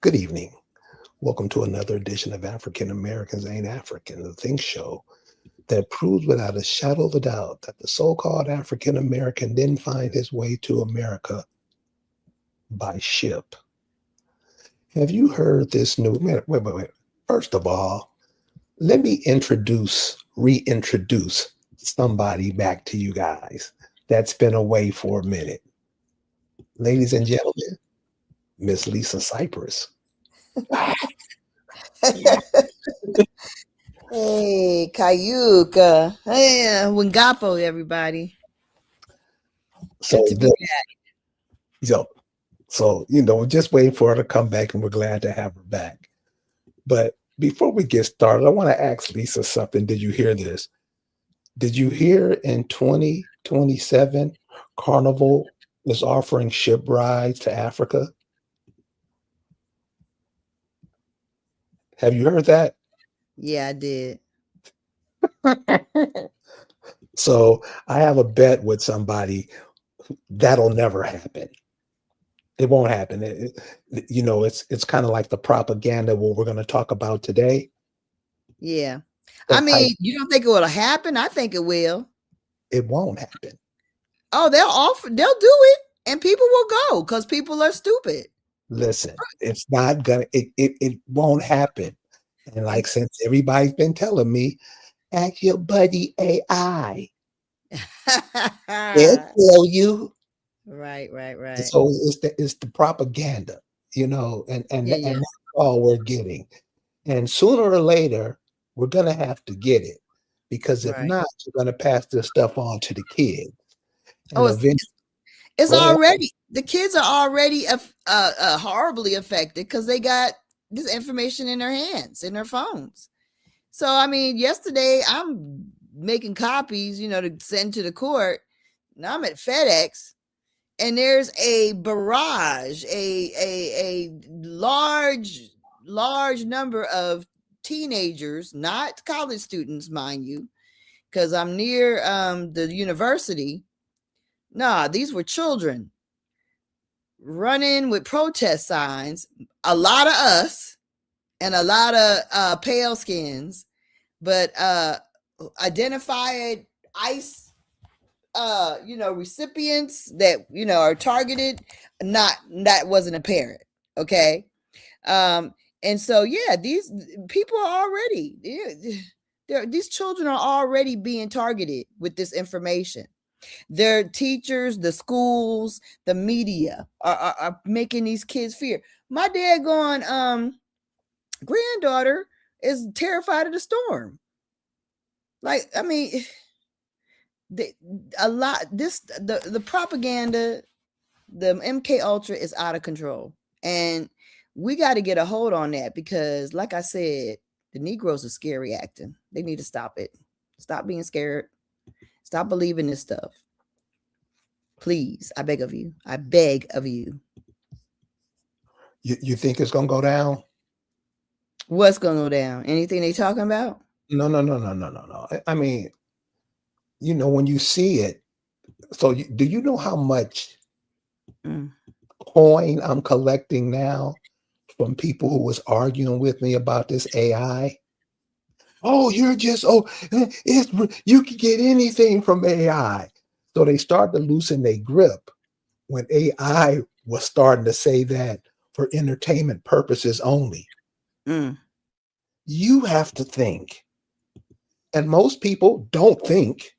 Good evening. Welcome to another edition of African Americans Ain't African, the Think Show that proves without a shadow of a doubt that the so called African American didn't find his way to America by ship. Have you heard this new? Wait. First of all, let me reintroduce somebody back to you guys that's been away for a minute. Ladies and gentlemen, Miss Lisa Cypress. Hey, Kayuka. Hey, Wangapo, everybody. Good So, to be back. so, just waiting for her to come back, and we're glad to have her back. But before we get started, I want to ask Lisa something. Did you hear this? Did you hear in 2027, Carnival is offering ship rides to Africa? Have you heard that? Yeah, I did. So I have a bet with somebody that'll never happen. It won't happen. It's kind of like the propaganda what we're going to talk about today. Yeah. I That type, mean, you don't think it will happen? I think it will. it won't happen. Oh, they'll do it, and people will go because people are stupid. Listen, it's not gonna. It won't happen. And like since everybody's been telling me, ask your buddy AI. They'll tell you. Right. So it's the propaganda, and Yeah. that's all we're getting. And sooner or later, we're gonna have to get it because if Right. not, you're gonna pass this stuff on to the kids. Oh, And eventually, it's go ahead. already the kids are already horribly affected because they got this information in their hands, in their phones. So, I mean, yesterday I'm making copies, to send to the court. Now I'm at FedEx, and there's a barrage, a large number of teenagers, not college students, mind you, because I'm near the university. Nah, these were children running with protest signs. A lot of us and a lot of pale skins, but identified ICE recipients that are targeted, not that wasn't apparent. Okay. And so yeah, these people are already these children are already being targeted with this information. Their teachers, the schools, the media are making these kids fear. My granddaughter is terrified of the storm. Like, I mean, the propaganda, the MK Ultra is out of control, and we got to get a hold on that because, like I said, the Negroes are scary acting. They need to stop it. Stop being scared. Stop believing this stuff. Please, I beg of you. I beg of you. You think it's gonna go down? What's going to go down? Anything they talking about? No. I mean, when you see it. So, do you know how much coin I'm collecting now from people who was arguing with me about this AI? Oh, you can get anything from AI. So they started to loosen their grip when AI was starting to say that for entertainment purposes only. You have to think. And most people don't think.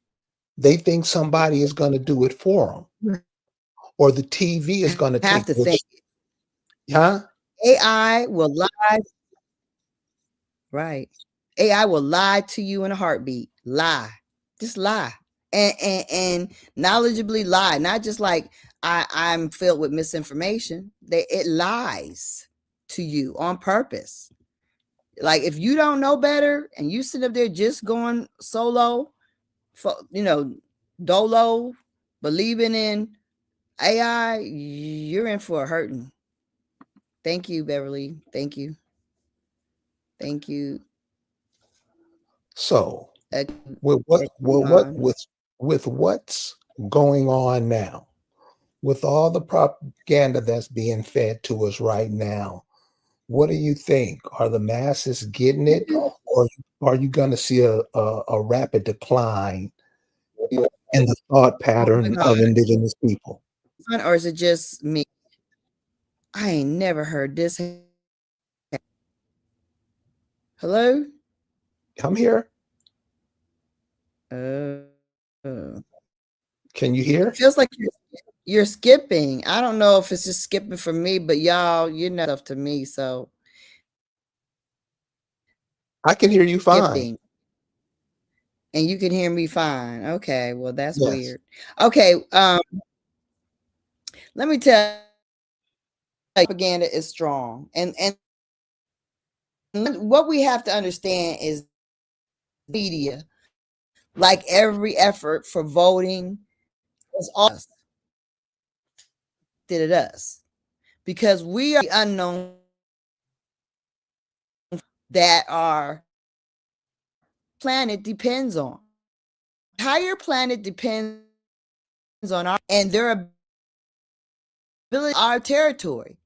They think somebody is going to do it for them, or the TV is going to Have take to this. think. Huh? AI will lie. Right. AI will lie to you in a heartbeat. Lie. Just lie. And knowledgeably lie. Not just like I'm filled with misinformation. It lies to you on purpose. Like if you don't know better and you sit up there just going solo, dolo, believing in AI, you're in for a hurting. Thank you, Beverly. Thank you. Thank you. So, Uh, with what's going on now, with all the propaganda that's being fed to us right now, What do you think? Are the masses getting it, or are you going to see a rapid decline in the thought Oh my pattern God. of indigenous people? Or is it just me? I ain't never heard this. Hello? I'm here. Oh. Can you hear? Feels like you're skipping. I don't know if it's just skipping for me, but y'all, you know stuff to me. So I can hear you fine. skipping and you can hear me fine. Okay, well that's Yes. weird. Okay, let me tell you, propaganda is strong. And what we have to understand is media, like every effort for voting, is all did it us because we are the unknown that our planet depends on. Entire planet depends on our and their ability, our territory.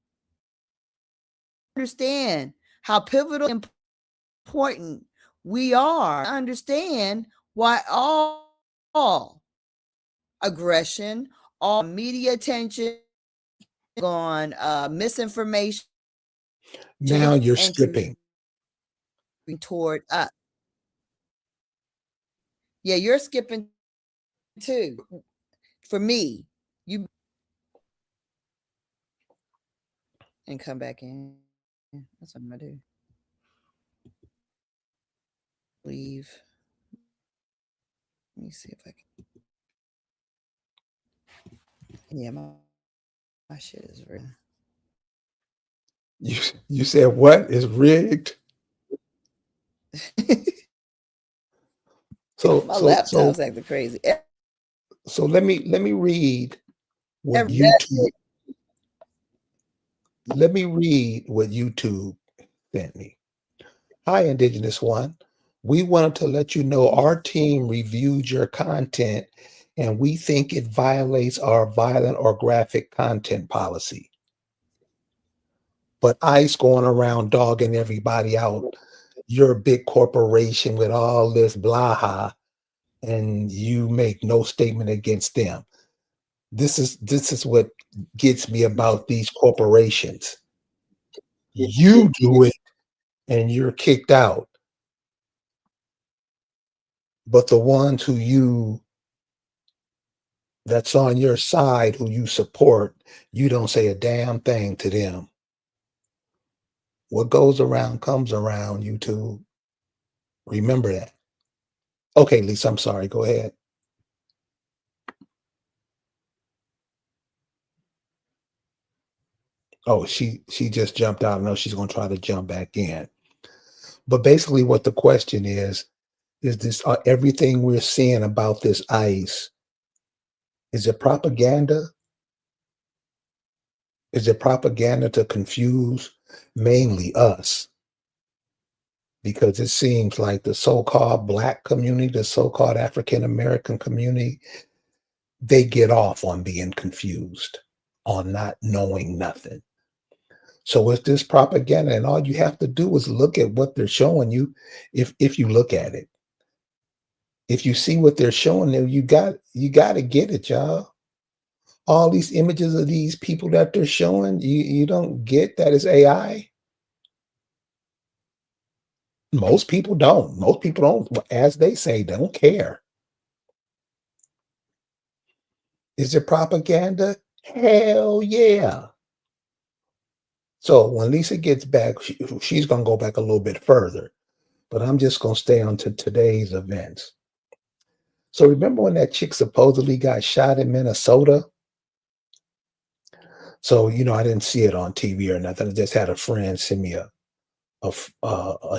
Understand how pivotal important we are. Understand why all aggression, all media attention on misinformation Now you're and to skipping. toward us. Yeah, you're skipping too. For me, you and come back in. That's what I'm gonna do. Leave. Let me see if I can. Yeah, my shit is real. You said what is rigged? So My so so laptop's acting crazy. so let me read what That YouTube let me read what YouTube sent me. Hi, Indigenous One. We wanted to let you know our team reviewed your content and we think it violates our violent or graphic content policy. But ICE going around dogging everybody out. You're a big corporation with all this blaha, and you make no statement against them. This is what gets me about these corporations. You do it and you're kicked out. But the ones who you that's on your side, who you support, you don't say a damn thing to them. What goes around comes around, you two. Remember that. Okay, Lisa, I'm sorry. Go ahead. Oh, she just jumped out. I know she's gonna try to jump back in. But basically what the question is this everything we're seeing about this ice, is it propaganda? Is it propaganda to confuse mainly us? Because it seems like the so-called black community, the so-called African American community, they get off on being confused, on not knowing nothing. So it's this propaganda, and all you have to do is look at what they're showing you. If you look at it, if you see what they're showing you, you got to get it, y'all. All these images of these people that they're showing, you don't get that is AI. Most people don't. Most people don't, as they say, don't care. Is it propaganda? Hell yeah. So when Lisa gets back, she's going to go back a little bit further, but I'm just going to stay on to today's events. So remember when that chick supposedly got shot in Minnesota? So, I didn't see it on TV or nothing. I just had a friend send me a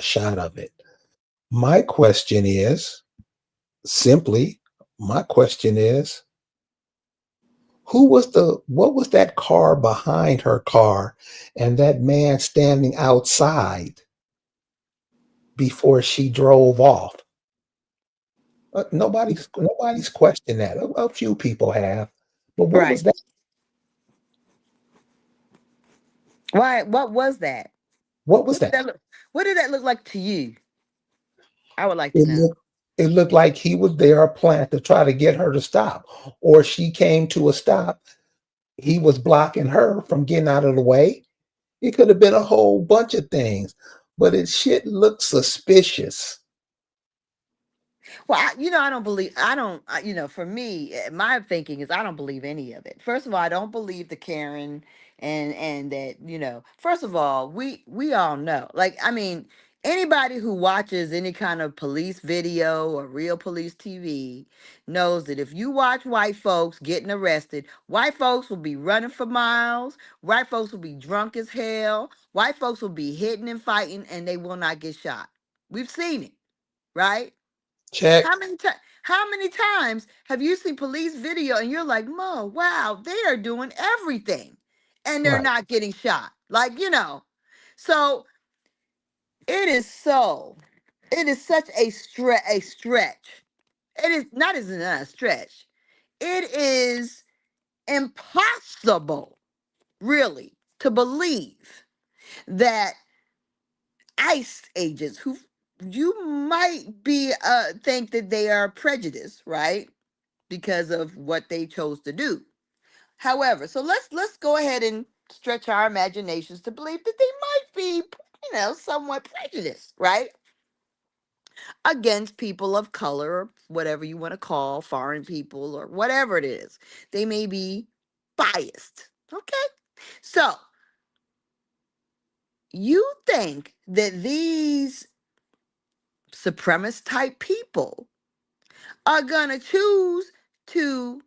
shot of it. My question is simply, my question is, what was that car behind her car and that man standing outside before she drove off? Nobody's questioned that. A few people have, but what right. was that? Why? What was that? What was What did that? that look? What did that look like to you? I would like to It know. looked it looked like he was there a plant to try to get her to stop, or she came to a stop. He was blocking her from getting out of the way. It could have been a whole bunch of things, but it shit looked suspicious. Well, I don't believe, for me, my thinking is I don't believe any of it. First of all, I don't believe the Karen and that, first of all, we all know. Like, I mean, anybody who watches any kind of police video or real police TV knows that if you watch white folks getting arrested, white folks will be running for miles, white folks will be drunk as hell, white folks will be hitting and fighting, and they will not get shot. We've seen it, right? Check. How many times have you seen police video and you're like, Mo, wow, they are doing everything and they're Right. not getting shot. Like, So it is so it is such a stretch. It is not as not a stretch. It is impossible, really, to believe that ICE agents who you might be think that they are prejudiced, right? Because of what they chose to do. However, so let's go ahead and stretch our imaginations to believe that they might be, somewhat prejudiced, right? Against people of color, or whatever you want to call foreign people or whatever it is. They may be biased. Okay? So, you think that these supremacist type people are going to choose to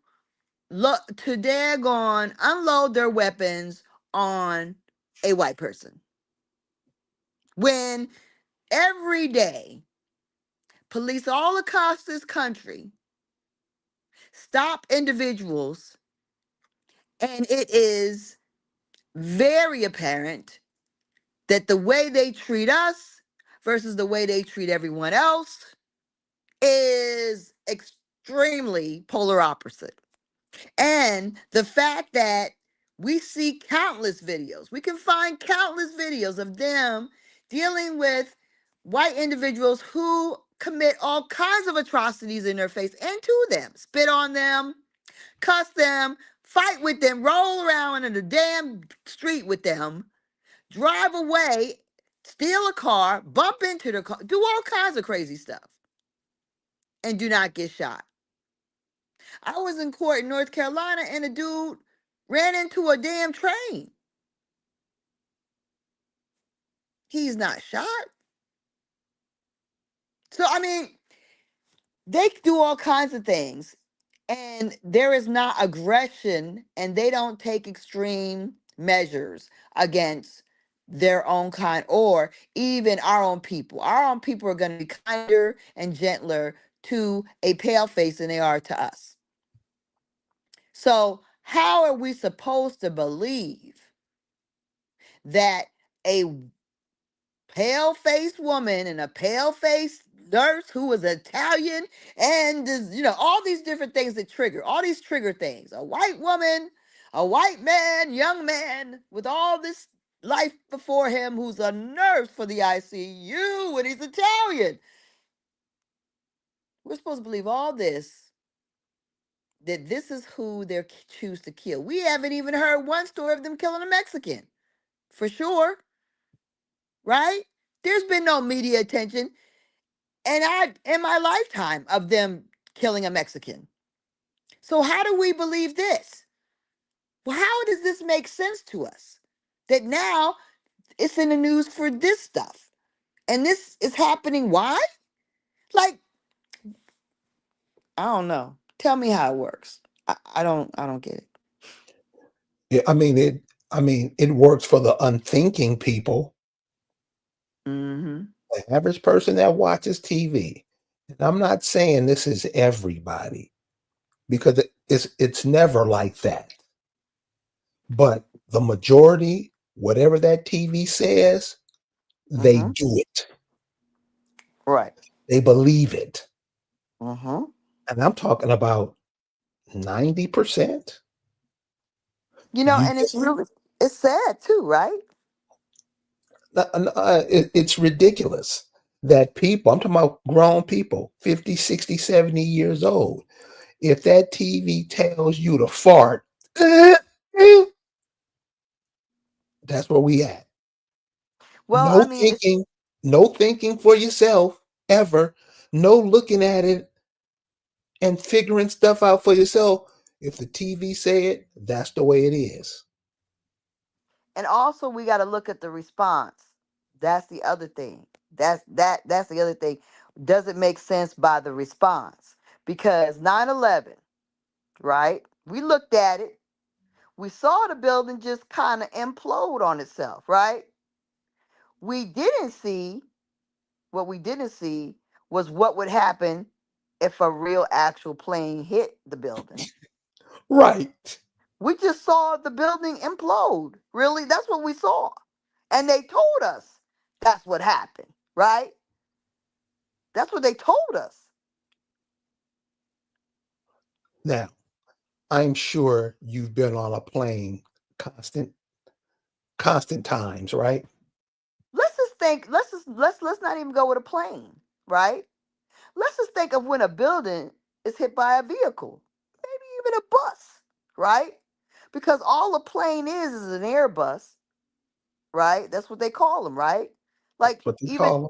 look to daggone unload their weapons on a white person when every day police all across this country stop individuals and it is very apparent that the way they treat us versus the way they treat everyone else is extremely polar opposite. And the fact that we see countless videos, we can find countless videos of them dealing with white individuals who commit all kinds of atrocities in their face and to them, spit on them, cuss them, fight with them, roll around in the damn street with them, drive away, steal a car, bump into the car, do all kinds of crazy stuff, and do not get shot. I was in court in North Carolina and a dude ran into a damn train. He's not shot. So, I mean, they do all kinds of things and there is not aggression and they don't take extreme measures against their own kind or even our own people. Our own people are going to be kinder and gentler to a pale face than they are to us. So, how are we supposed to believe that a pale-faced woman and a pale-faced nurse who was Italian and all these different things that trigger all these trigger things, a white woman, a white man, young man with all this life before him who's a nurse for the ICU and he's Italian. We're supposed to believe all this, that this is who they choose to kill. We haven't even heard one story of them killing a Mexican for sure, right? There's been no media attention and I in my lifetime of them killing a Mexican. So how do we believe this? Well, how does this make sense to us? That now it's in the news for this stuff. And this is happening. Why? Like, I don't know. Tell me how it works. I don't get it. Yeah, it works for the unthinking people, Mm-hmm. the average person that watches TV. And I'm not saying this is everybody because it's never like that. But the majority, whatever that TV says, they Mm-hmm. do it. Right. They believe it. Mm-hmm. And I'm talking about 90%. You And it's really it's sad too, right? It's ridiculous that people, I'm talking about grown people, 50, 60, 70 years old, if that TV tells you to fart, that's where we at. Well, I No mean, it's thinking, no thinking for yourself ever, no looking at it and figuring stuff out for yourself. If the TV say it, that's the way it is. and also we got to look at the response. That's the other thing. That's the other thing. Does it make sense by the response? Because 9/11, right? We looked at it. We saw the building just kind of implode on itself, right? We didn't see what we didn't see was what would happen if a real actual plane hit the building. Right. We just saw the building implode. Really, that's what we saw. And they told us that's what happened, right? That's what they told us. Now, I'm sure you've been on a plane constant, constant times, right? Let's just think, let's not even go with a plane, right? Let's just think of when a building is hit by a vehicle, maybe even a bus, right? Because all a plane is an Airbus, right? That's what they call them, right? Like That's what they even call them.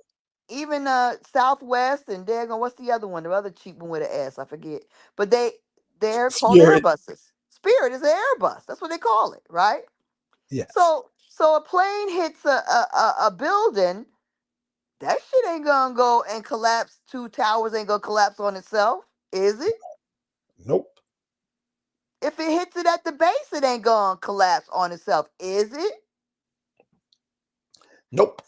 even Southwest and daggone what's the other one? The other cheap one with an S, I forget. But they're called Spirit. Airbuses. Spirit is an Airbus. That's what they call it, right? Yes. So a plane hits a building, that shit ain't gonna go and collapse. Two towers ain't gonna collapse on itself, is it? Nope. If it hits it at the base, it ain't gonna collapse on itself, is it? Nope.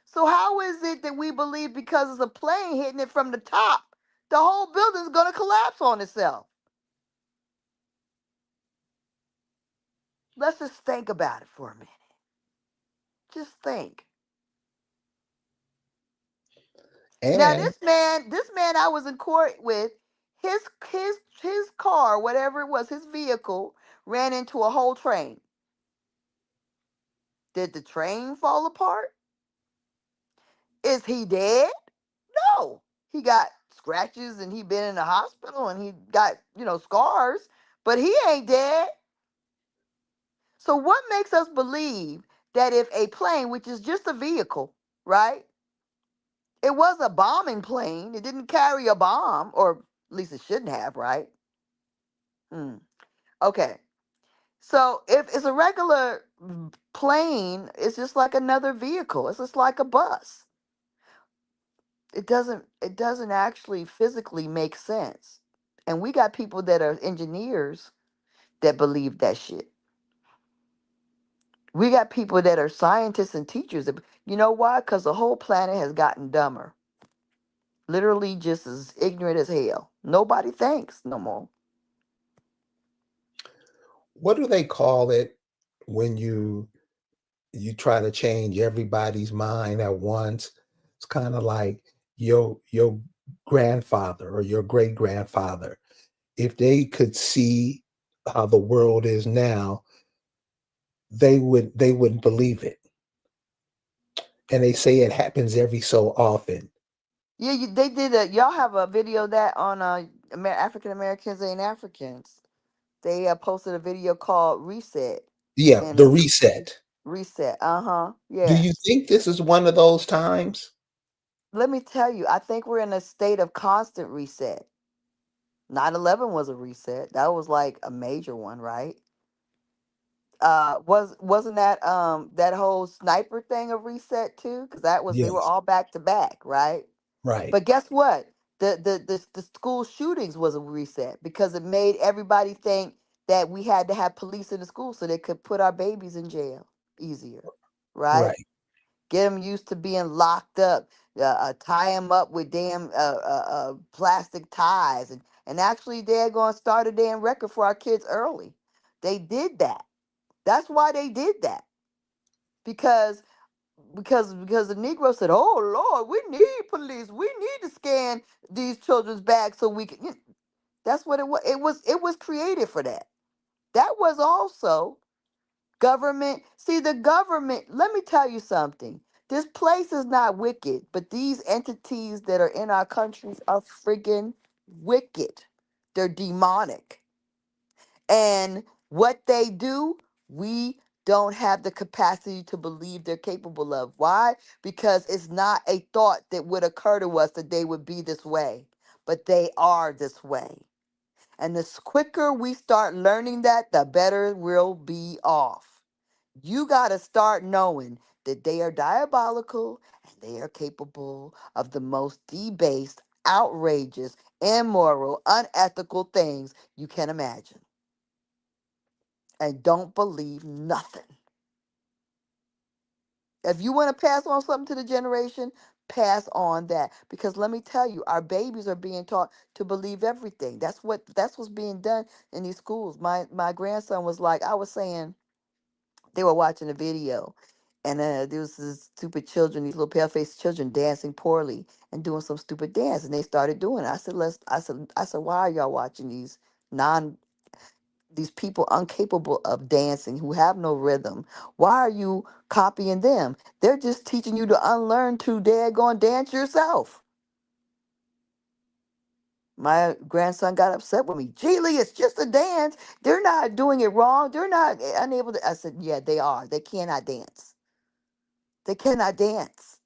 So how is it that we believe because it's a plane hitting it from the top, the whole building's gonna collapse on itself? Let's just think about it for a minute. Just think. Now And this man I was in court with, his car, whatever it was, his vehicle ran into a whole train. Did the train fall apart? Is he dead? No. He got scratches and he been in the hospital and he got, scars, but he ain't dead. So what makes us believe that if a plane, which is just a vehicle, right? It was a bombing plane. It didn't carry a bomb, or at least it shouldn't have, right? Hmm. Okay. So if it's a regular plane, it's just like another vehicle. It's just like a bus. It doesn't actually physically make sense. And we got people that are engineers that believe that shit. We got people that are scientists and teachers that, you know why? Because the whole planet has gotten dumber. Literally just as ignorant as hell. Nobody thinks no more. what do they call it when you try to change everybody's mind at once? It's kind of like your grandfather or your great grandfather. If they could see how the world is now, they wouldn't believe it. And they say it happens every so often. Yeah, they did a. Y'all have a video of that on African Americans Ain't Africans. They posted a video called Reset, Yeah, and the reset. Reset. Uh huh. Do you Yes. think this is one of those times? Let me tell you, I think we're in a state of constant reset. 9/11 was a reset. That was like a major one, right? Wasn't that whole sniper thing a reset too? Because they were Yes, all back to back, right? right. But guess what? The school shootings was a reset because it made everybody think that we had to have police in the school so they could put our babies in jail easier, right? Right. Get them used to being locked up, tie them up with damn plastic ties, and actually they're going to start a damn record for our kids early. They did that. That's why they did that because because the Negro said, "Oh Lord, we need police. We need to scan these children's bags so we can." That's what it was. It was created for that. That was also government. See, the government. Let me tell you something. This place is not wicked, but these entities that are in our countries are freaking wicked. They're demonic. And what they do, we don't have the capacity to believe they're capable of. Why? Because it's not a thought that would occur to us that they would be this way, but they are this way. And the quicker we start learning that, the better we'll be off. You got to start knowing that they are diabolical and they are capable of the most debased, outrageous, immoral, unethical things you can imagine. And don't believe nothing. If you want to pass on something to the generation, pass on that. Because let me tell you, our babies are being taught to believe everything. That's what's being done in these schools. My grandson was like, I was saying, they were watching a video, and there was this stupid children, these little pale faced children dancing poorly and doing some stupid dance, and they started doing it. I said, I said, why are y'all watching non these people incapable of dancing who have no rhythm? Why are you copying them? They're just teaching you to unlearn to daggone dance yourself. My grandson got upset with me. Geely, it's just a dance. They're not doing it wrong. They're not unable to. I said, yeah, they are. They cannot dance. They cannot dance.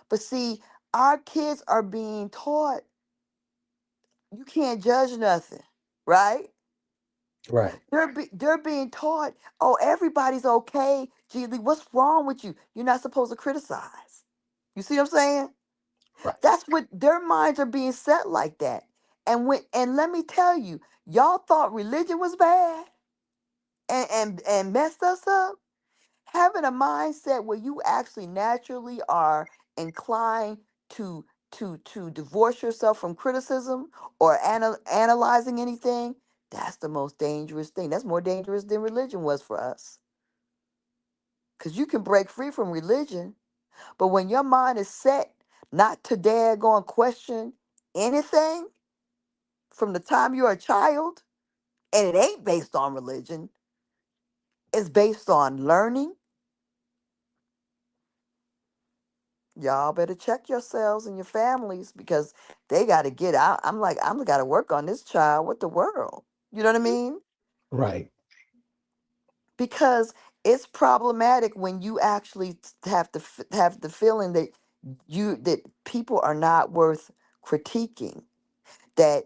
But see, our kids are being taught you can't judge nothing, right? Right. They're being taught, oh, everybody's okay. Geely, what's wrong with you? You're not supposed to criticize. You see what I'm saying? Right. That's what their minds are being set like that. And let me tell you, y'all thought religion was bad and messed us up. Having a mindset where you actually naturally are inclined to to divorce yourself from criticism or analyzing anything, that's the most dangerous thing. That's more dangerous than religion was for us, because you can break free from religion, but when your mind is set not to dare go and question anything from the time you're a child, and it ain't based on religion, it's based on learning. Y'all better check yourselves and your families, because they got to get out. I'm like, I'm got to work on this child. What the world? You know what I mean? Right. Because it's problematic when you actually have to have the feeling that that people are not worth critiquing. That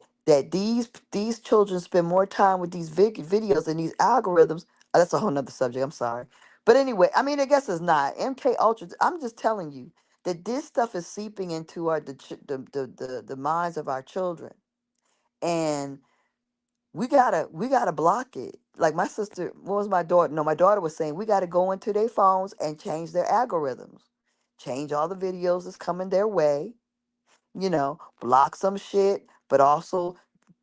these children spend more time with these videos and these algorithms. That's a whole nother subject. I'm sorry, but anyway, I mean, I guess it's not MK Ultra. I'm just telling you that this stuff is seeping into our the minds of our children, and we gotta block it. Like my sister, what was my daughter? No, my daughter was saying we gotta go into their phones and change their algorithms, change all the videos that's coming their way. Block some shit, but also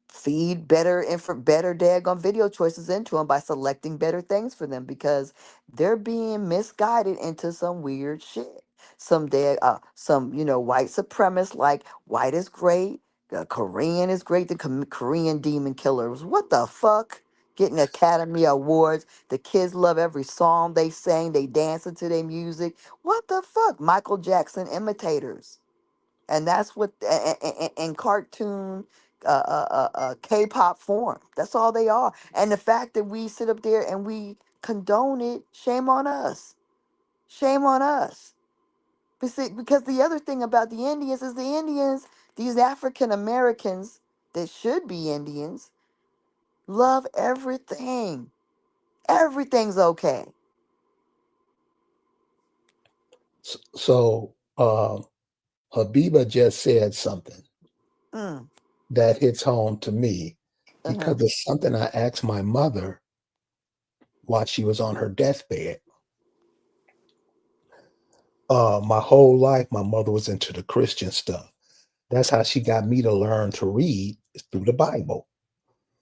feed better daggone video choices into them by selecting better things for them, because they're being misguided into some weird shit. Some white supremacists, like white is great, Korean is great, the Korean demon killers, what the fuck, getting Academy Awards. The kids love every song they sang, they dance into their music. What the fuck? Michael Jackson imitators. And that's what in cartoon, K-pop form. That's all they are. And the fact that we sit up there and we condone it, shame on us. Shame on us. Because the other thing about the Indians is the Indians, these African Americans that should be Indians, love everything. Everything's okay. So, Habiba just said something Mm, that hits home to me uh-huh. because it's something I asked my mother while she was on her deathbed. My whole life, my mother was into the Christian stuff. That's how she got me to learn to read, is through the Bible.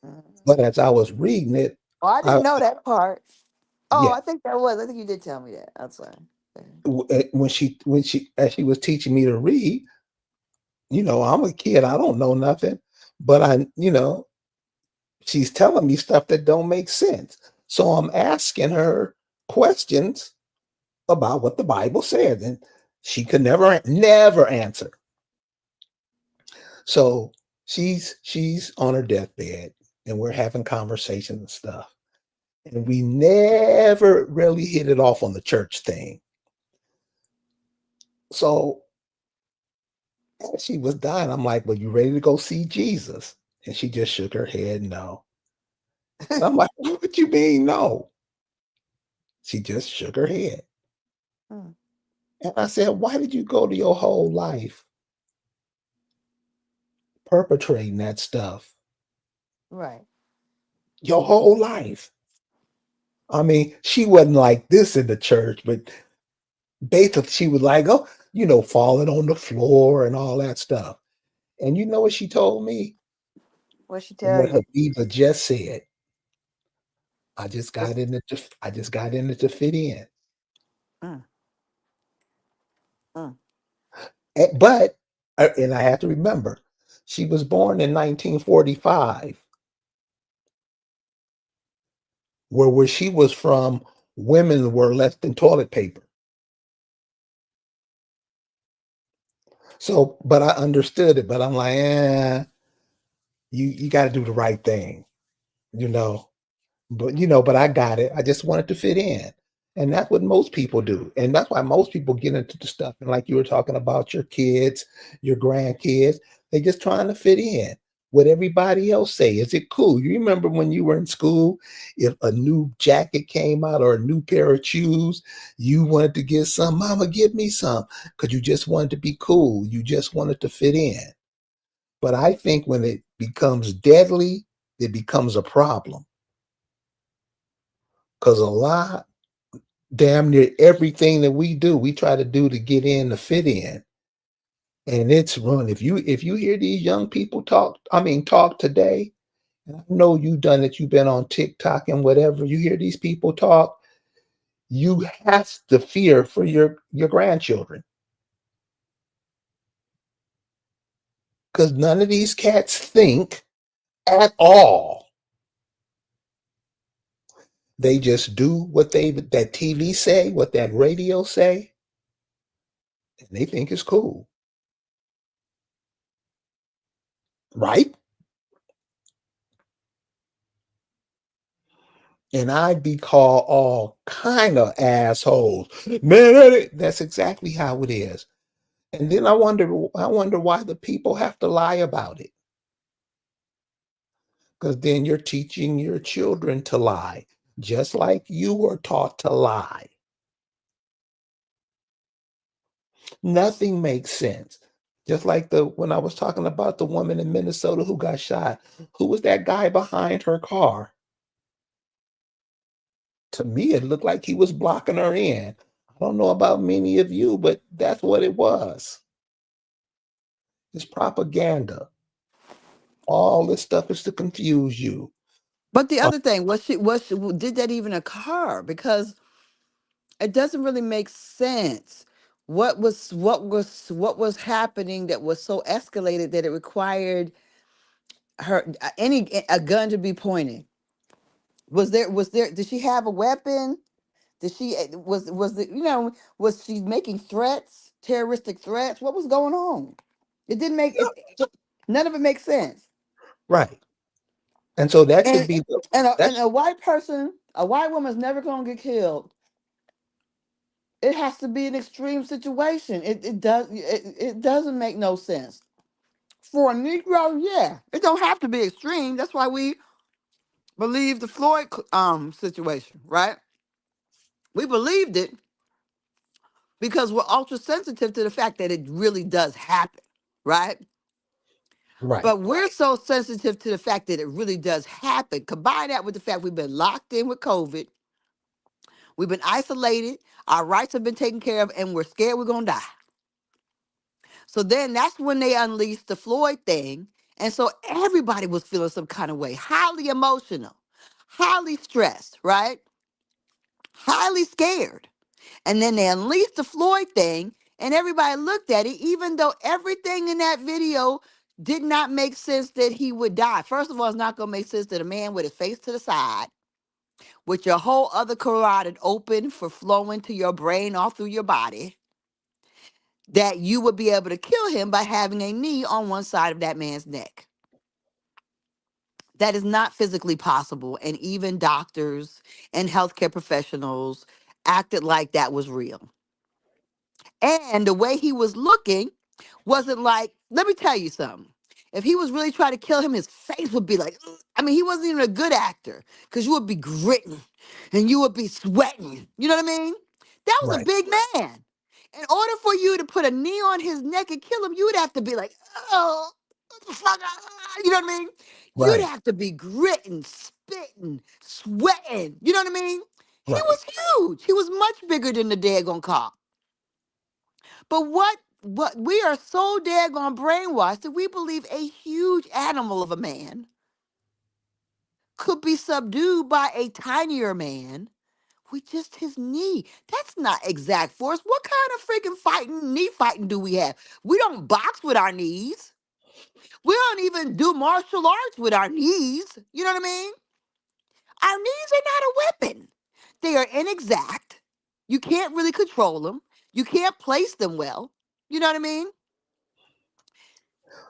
Mhm. But as I was reading it, Oh, I I didn't know that part. Oh, yeah, I think you did tell me that. I'm sorry. when she as she was teaching me to read, I'm a kid, I don't know nothing, but she's telling me stuff that don't make sense. So I'm asking her questions about what the Bible says. And She could never answer. So she's on her deathbed, and we're having conversations and stuff. And we never really hit it off on the church thing. So as she was dying, I'm like, "Well, you ready to go see Jesus?" And she just shook her head, no. And I'm like, "What you mean, no?" She just shook her head. Mm, And I said, "Why did you go to your whole life perpetrating that stuff? right. Your whole life." I mean, she wasn't like this in the church, but basically she was like, oh, falling on the floor and all that stuff. And you know what she told me? What she tell What you? Habiba just said. What's, I just got in it to fit in. mm, mm. But and I have to remember, she was born in 1945, where she was from, women were less than toilet paper. So, but I understood it. But I'm like, you got to do the right thing, you know. But I got it. I just wanted to fit in. And that's what most people do. And that's why most people get into the stuff. And like you were talking about your kids, your grandkids, they just trying to fit in. What everybody else say. Is it cool? You remember when you were in school, if a new jacket came out or a new pair of shoes, you wanted to get some, mama, give me some. Because you just wanted to be cool. You just wanted to fit in. But I think when it becomes deadly, it becomes a problem. Because a lot, damn near everything that we do, we try to do to get in, to fit in. And it's run. If you hear these young people talk today, and I know you've done it, you've been on TikTok and whatever, you hear these people talk, you have to fear for your grandchildren. Because none of these cats think at all. They just do what that TV say, what that radio say, and they think it's cool. Right? And I'd be called all kind of assholes. Man, that's exactly how it is. And then I wonder why the people have to lie about it. Because then you're teaching your children to lie, just like you were taught to lie. Nothing makes sense. Just like the when I was talking about the woman in Minnesota who got shot. Who was that guy behind her car? To me, it looked like he was blocking her in. I don't know about many of you, but that's what it was. It's propaganda. All this stuff is to confuse you. But the Uh, other thing, did that even occur? Because it doesn't really make sense. What was happening that was so escalated that it required a gun to be pointed? Was there did she have a weapon? Did she was the was she making threats, terroristic threats? What was going on? It didn't make none of it makes sense. right. And so that could And be and that's a white person, a white woman's never gonna get killed. It has to be an extreme situation. It doesn't make no sense. For a Negro, yeah. It don't have to be extreme. That's why we believe the Floyd situation, right? We believed it because we're ultra sensitive to the fact that it really does happen, right? right. But we're so sensitive to the fact that it really does happen. Combine that with the fact we've been locked in with COVID, we've been isolated, our rights have been taken care of, and we're scared we're gonna die. So then that's when they unleashed the Floyd thing. And so everybody was feeling some kind of way, highly emotional, highly stressed, right? Highly scared. And then they unleashed the Floyd thing, and everybody looked at it, even though everything in that video did not make sense that he would die. First of all, it's not going to make sense that a man with his face to the side, with your whole other carotid open for flowing to your brain all through your body, that you would be able to kill him by having a knee on one side of that man's neck. That is not physically possible. And even doctors and healthcare professionals acted like that was real. And the way he was looking wasn't like, let me tell you something. If he was really trying to kill him, his face would be like, "Ugh." I mean, he wasn't even a good actor because you would be gritting and you would be sweating. You know what I mean? That was a Right. big man. In order for you to put a knee on his neck and kill him, you would have to be like, oh, what the fuck, you know what I mean? You'd Right. have to be gritting, spitting, sweating. You know what I mean? He Right. was huge. He was much bigger than the daggone cop. But what we are so daggone brainwashed that we believe a huge animal of a man could be subdued by a tinier man with just his knee. That's not exact force. What kind of freaking fighting, knee fighting do we have? We don't box with our knees. We don't even do martial arts with our knees. You know what I mean? Our knees are not a weapon. They are inexact. You can't really control them. You can't place them well. You know what I mean?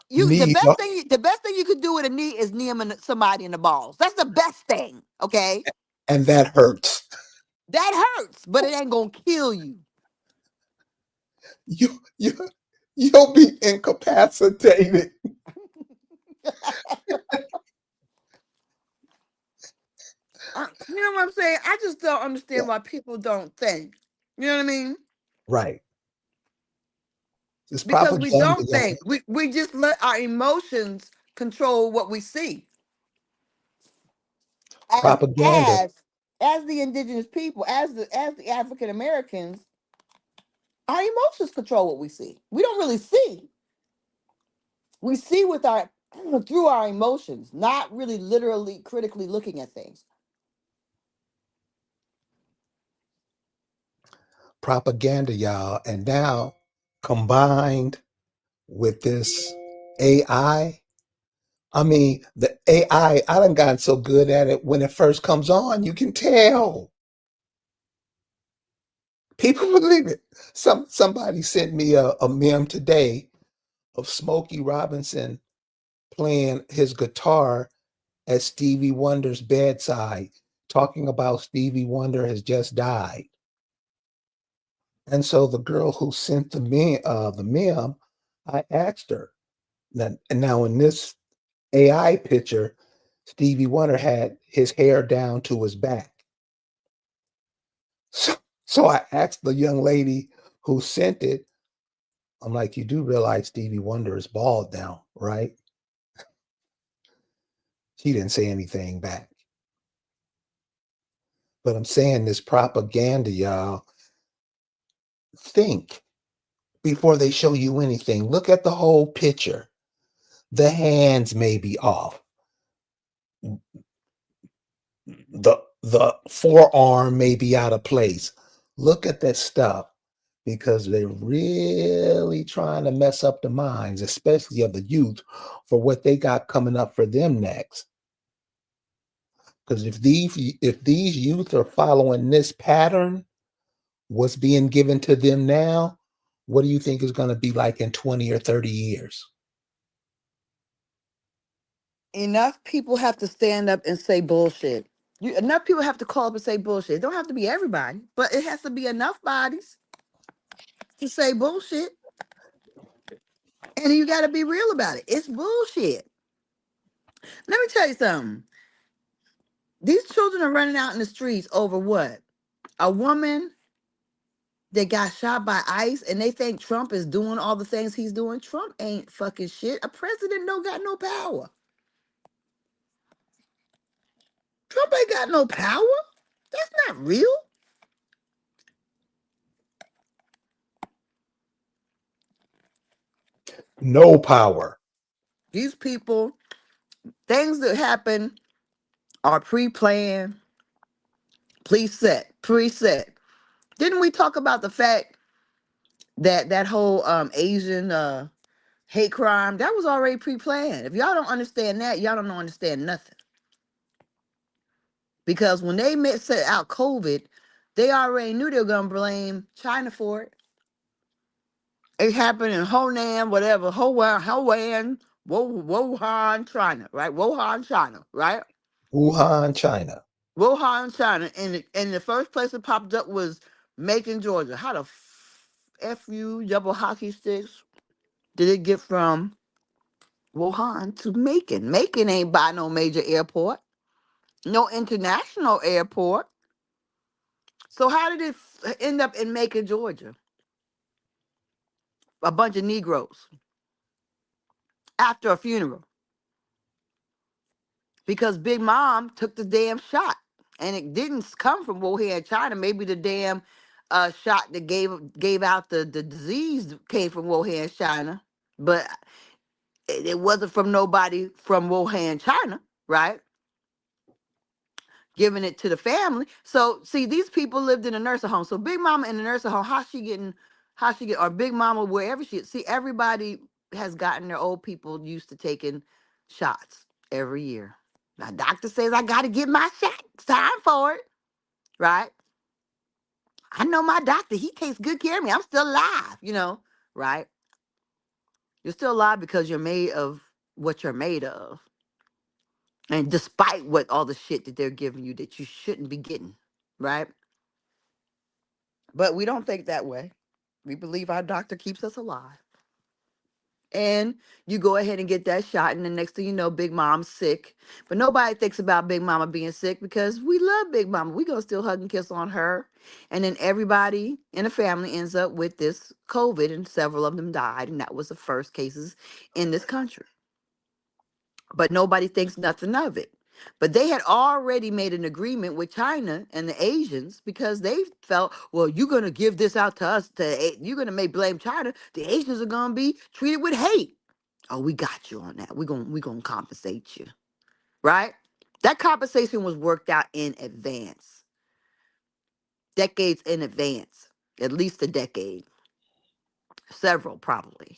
You the Knee, best thing the best thing you could do with a knee is knee 'em in somebody in the balls. That's the best thing. Okay, and that hurts. that hurts, but it ain't gonna kill you. You you you'll be incapacitated. You know what I'm saying? I just don't Yeah. understand why people don't think. You know what I mean? Right. It's Because we propaganda, don't y'all. think. We just let our emotions control what we see. As Propaganda. as as the indigenous people, as the African Americans, our emotions control what we see. We don't really see. We see with our through our emotions, not really literally critically looking at things. Propaganda, y'all. And now combined with this AI. I mean, the I done gotten so good at it when it first comes on, you can tell. People believe it. Somebody sent me a meme today of Smokey Robinson playing his guitar at Stevie Wonder's bedside, talking about Stevie Wonder has just died. And so the girl who sent the meme, I asked her. And now in this AI picture, Stevie Wonder had his hair down to his back. So, so I asked the young lady who sent it, I'm like, you do realize Stevie Wonder is bald now, right? She didn't say anything back. But I'm saying this propaganda, y'all. Think before they show you anything. Look at the whole picture. The hands may be off. The forearm may be out of place. Look at that stuff because they're really trying to mess up the minds, especially of the youth, for what they got coming up for them next. Because if these youth are following this pattern, what's being given to them now, what do you think is going to be like in 20 or 30 years? Enough people have to stand up and say bullshit. Enough people have to call up and say bullshit. It don't have to be everybody, but it has to be enough bodies to say bullshit. And you got to be real about it. It's bullshit. Let me tell you something. These children are running out in the streets over what? A woman that got shot by ICE and they think Trump is doing all the things he's doing. Trump ain't fucking shit. A president don't got no power. Trump ain't got no power. That's not real. No power. These people, things that happen are pre-planned, preset. Didn't we talk about the fact that that whole Asian hate crime that was already pre-planned? If y'all don't understand that, y'all don't understand nothing. Because when they set out COVID, they already knew they were gonna blame China for it. It happened in Honan, whatever, Wuhan, China, right? Wuhan, China, right? Wuhan, China. Wuhan, China, and the first place it popped up was Macon, Georgia. How the fu double hockey sticks did it get from Wuhan to Macon? Macon ain't by no major airport, no international airport. So how did it end up in Macon, Georgia? A bunch of Negroes after a funeral because Big Mom took the damn shot, and it didn't come from Wuhan, China. Maybe the damn shot that gave out the disease came from Wuhan, China, but it wasn't from nobody from Wuhan, China, right? Giving it to the family. So see, these people lived in a nursing home. So Big Mama in the nursing home, how she get, or Big Mama wherever she is. See, everybody has gotten their old people used to taking shots every year. Now, doctor says I got to get my shot. It's time for it, right? I know my doctor. He takes good care of me. I'm still alive, right? You're still alive because you're made of what you're made of. And despite what all the shit that they're giving you that you shouldn't be getting, right? But we don't think that way. We believe our doctor keeps us alive. And you go ahead and get that shot, and the next thing you know, Big Mom's sick. But nobody thinks about Big Mama being sick because we love Big Mama. We gonna still hug and kiss on her. And then everybody in the family ends up with this COVID, and several of them died, and that was the first cases in this country. But nobody thinks nothing of it. But they had already made an agreement with China and the Asians because they felt, well, you're gonna give this out to us. You're gonna make blame China. The Asians are gonna be treated with hate. Oh, we got you on that. We're gonna compensate you, right? That compensation was worked out in advance, decades in advance, at least a decade, several probably.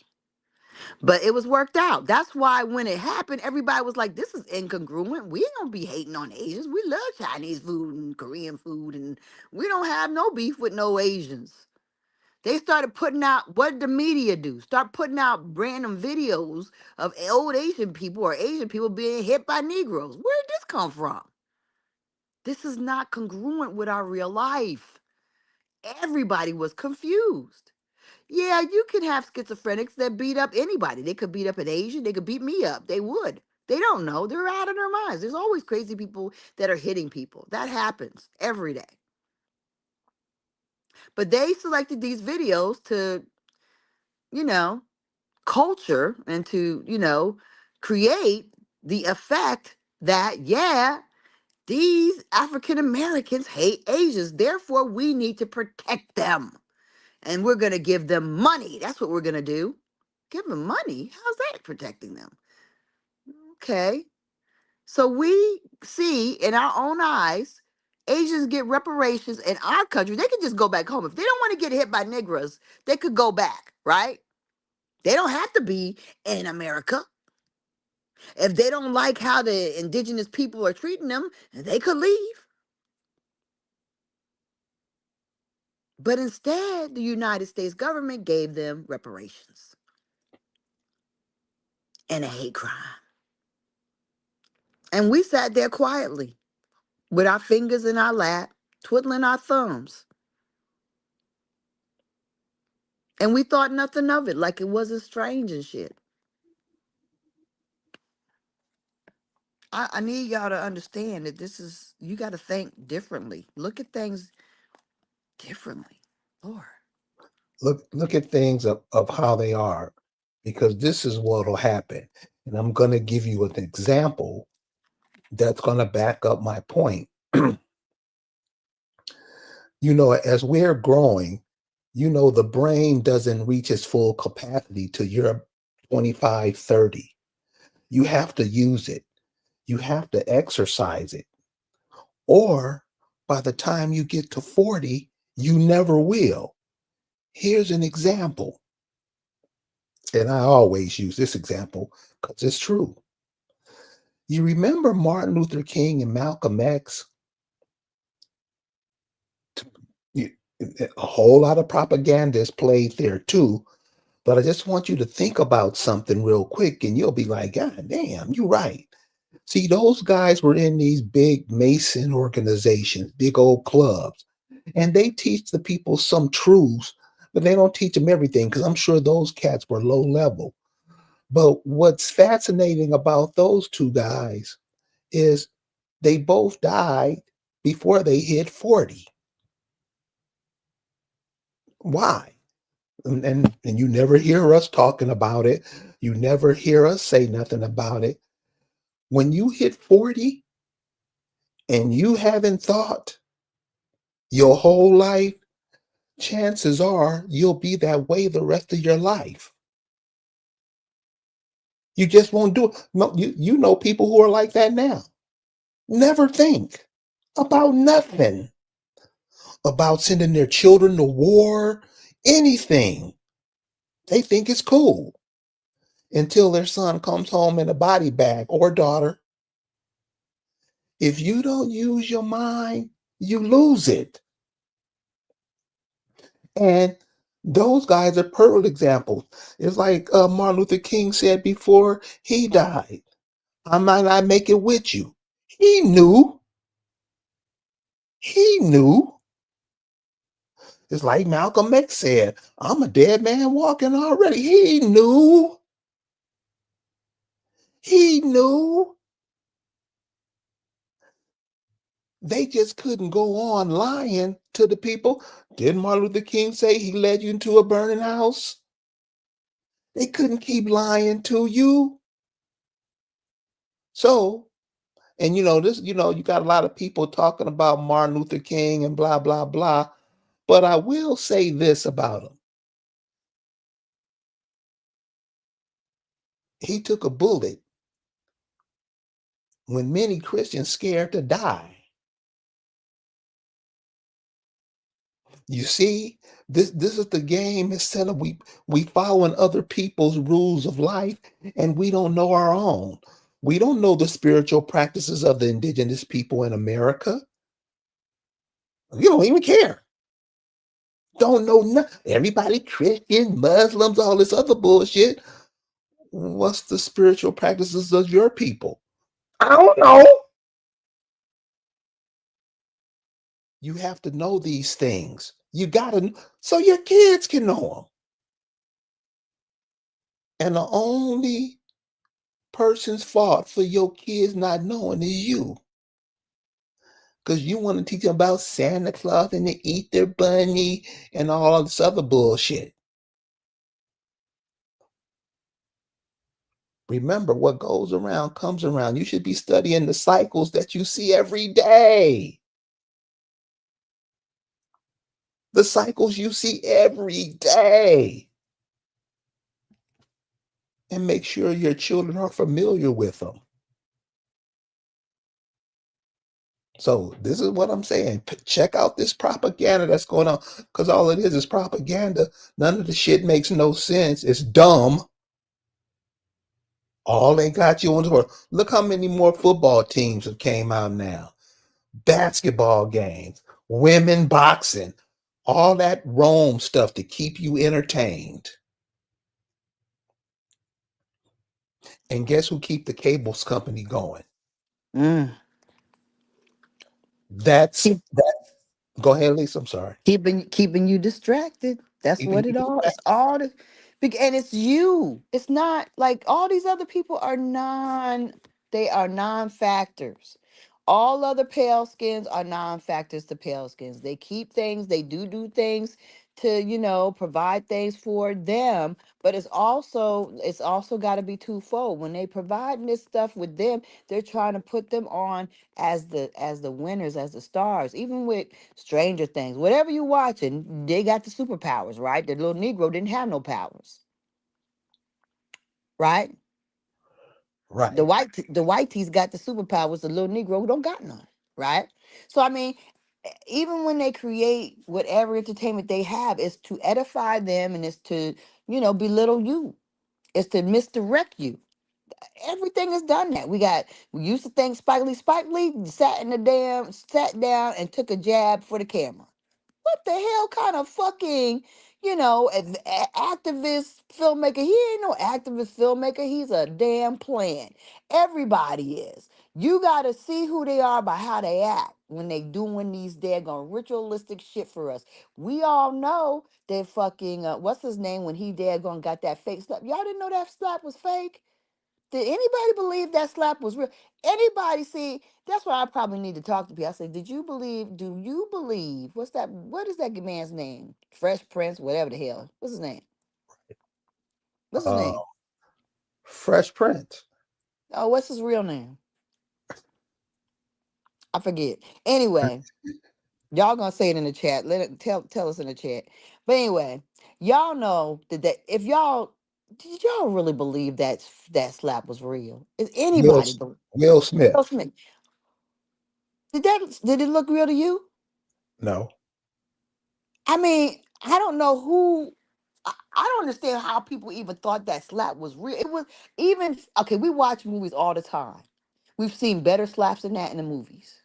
But it was worked out. That's why when it happened, everybody was like, this is incongruent. We ain't gonna be hating on Asians. We love Chinese food and Korean food, and we don't have no beef with no Asians. They started putting out, what did the media do? Start putting out random videos of old Asian people or Asian people being hit by Negroes. Where did this come from? This is not congruent with our real life. Everybody was confused. Yeah, you can have schizophrenics that beat up anybody. They could beat up an Asian. They could beat me up. They would. They don't know. They're out of their minds. There's always crazy people that are hitting people. That happens every day. But they selected these videos to, you know, culture and to, create the effect that, yeah, these African Americans hate Asians. Therefore, we need to protect them. And we're going to give them money. That's what we're going to do. Give them money? How's that protecting them? Okay. So we see in our own eyes, Asians get reparations in our country. They can just go back home. If they don't want to get hit by Negroes, they could go back, right? They don't have to be in America. If they don't like how the indigenous people are treating them, they could leave. But instead, the United States government gave them reparations and a hate crime. And we sat there quietly with our fingers in our lap, twiddling our thumbs. And we thought nothing of it, like it wasn't strange and shit. I need y'all to understand that you got to think differently. Look at things differently. Lord. Look at things of how they are, because this is what'll happen. And I'm going to give you an example that's going to back up my point. As we're growing, the brain doesn't reach its full capacity till you're 25, 30. You have to use it. You have to exercise it. Or by the time you get to 40, you never will. Here's an example. And I always use this example because it's true. You remember Martin Luther King and Malcolm X? A whole lot of propaganda is played there too. But I just want you to think about something real quick and you'll be like, God damn, you're right. See, those guys were in these big Mason organizations, big old clubs, and they teach the people some truths, but they don't teach them everything because I'm sure those cats were low level. But what's fascinating about those two guys is they both died before they hit 40. Why? And you never hear us talking about it. You never hear us say nothing about it. When you hit 40 and you haven't thought your whole life, chances are you'll be that way the rest of your life. You just won't do it. No, you know people who are like that now. Never think about nothing, about sending their children to war, anything. They think it's cool until their son comes home in a body bag or daughter. If you don't use your mind, you lose it. And those guys are perfect examples. It's like Martin Luther King said before he died, I might not make it with you. He knew. He knew. It's like Malcolm X said, I'm a dead man walking already. He knew. He knew. They just couldn't go on lying to the people. Didn't Martin Luther King say he led you into a burning house? They couldn't keep lying to you. So, and this, you got a lot of people talking about Martin Luther King and blah, blah, blah. But I will say this about him. He took a bullet when many Christians scared to die. You see, this is the game instead of we following other people's rules of life and we don't know our own. We don't know the spiritual practices of the indigenous people in America. You don't even care. Don't know nothing. Everybody Christian, Muslims, all this other bullshit. What's the spiritual practices of your people? I don't know. You have to know these things. You gotta so your kids can know them. And the only person's fault for your kids not knowing is you. Because you want to teach them about Santa Claus and they eat their bunny and all this other bullshit. Remember, what goes around comes around. You should be studying the cycles that you see every day. The cycles you see every day. And make sure your children are familiar with them. So this is what I'm saying. Check out this propaganda that's going on because all it is propaganda. None of the shit makes no sense. It's dumb. All they got you on the world. Look how many more football teams have came out now. Basketball games, women boxing, all that Rome stuff to keep you entertained. And guess who keep the cables company going? Mm. That's that. Go ahead, Lisa. I'm sorry. Keeping you distracted. That's Keeping what it you all. It's all the, and it's you. It's not like all these other people are non. They are non-factors. All other pale skins are non-factors to pale skins. They keep things. They do things to provide things for them. But it's also got to be twofold. When they providing this stuff with them, they're trying to put them on as the winners, as the stars. Even with Stranger Things, whatever you watching, they got the superpowers, right? The little Negro didn't have no powers, right? The right. white tees got the superpowers. The little Negro don't got none, right? So I mean, even when they create whatever entertainment they have, it's to edify them and it's to belittle you. It's to misdirect you. Everything is done that. We used to think Spike Lee sat down and took a jab for the camera. what the hell kind of fucking, activist filmmaker? He ain't no activist filmmaker. He's a damn plant. Everybody is. You got to see who they are by how they act when they doing these daggone ritualistic shit for us. We all know that fucking, what's his name when he daggone got that fake slap? Y'all didn't know that slap was fake? Did anybody believe that slap was real? Anybody see? That's why I probably need to talk to people. I say, do you believe, what is that man's name? Fresh Prince, whatever the hell. What's his name? What's his Uh, name? Fresh Prince. Oh, what's his real name? I forget. Anyway, y'all gonna say it in the chat. Let it tell us in the chat. But anyway, y'all know that if y'all did y'all really believe that slap was real? Is Will anybody believe? Will Will Smith. Smith, did it look real to you? No. I mean, I don't know who. I don't understand how people even thought that slap was real. It was even okay. We watch movies all the time. We've seen better slaps than that in the movies.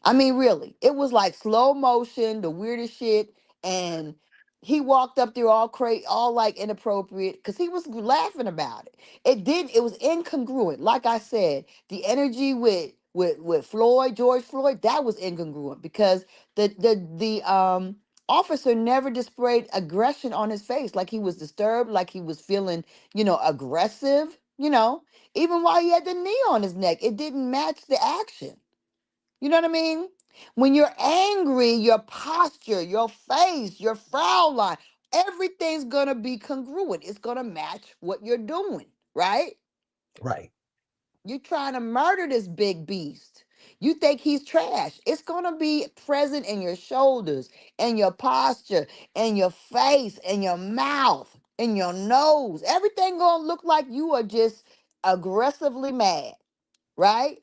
I mean, really, it was like slow motion, the weirdest shit, and he walked up there all crazy, all like inappropriate, because he was laughing about it. It was incongruent. Like I said, the energy with Floyd, George Floyd, that was incongruent because the officer never displayed aggression on his face, like he was disturbed, like he was feeling, aggressive, even while he had the knee on his neck, it didn't match the action. You know what I mean? When you're angry, your posture, your face, your frown line, everything's gonna be congruent. It's gonna match what you're doing, right? Right. You're trying to murder this big beast. You think he's trash. It's gonna be present in your shoulders and your posture and your face and your mouth and your nose. Everything gonna look like you are just aggressively mad, right?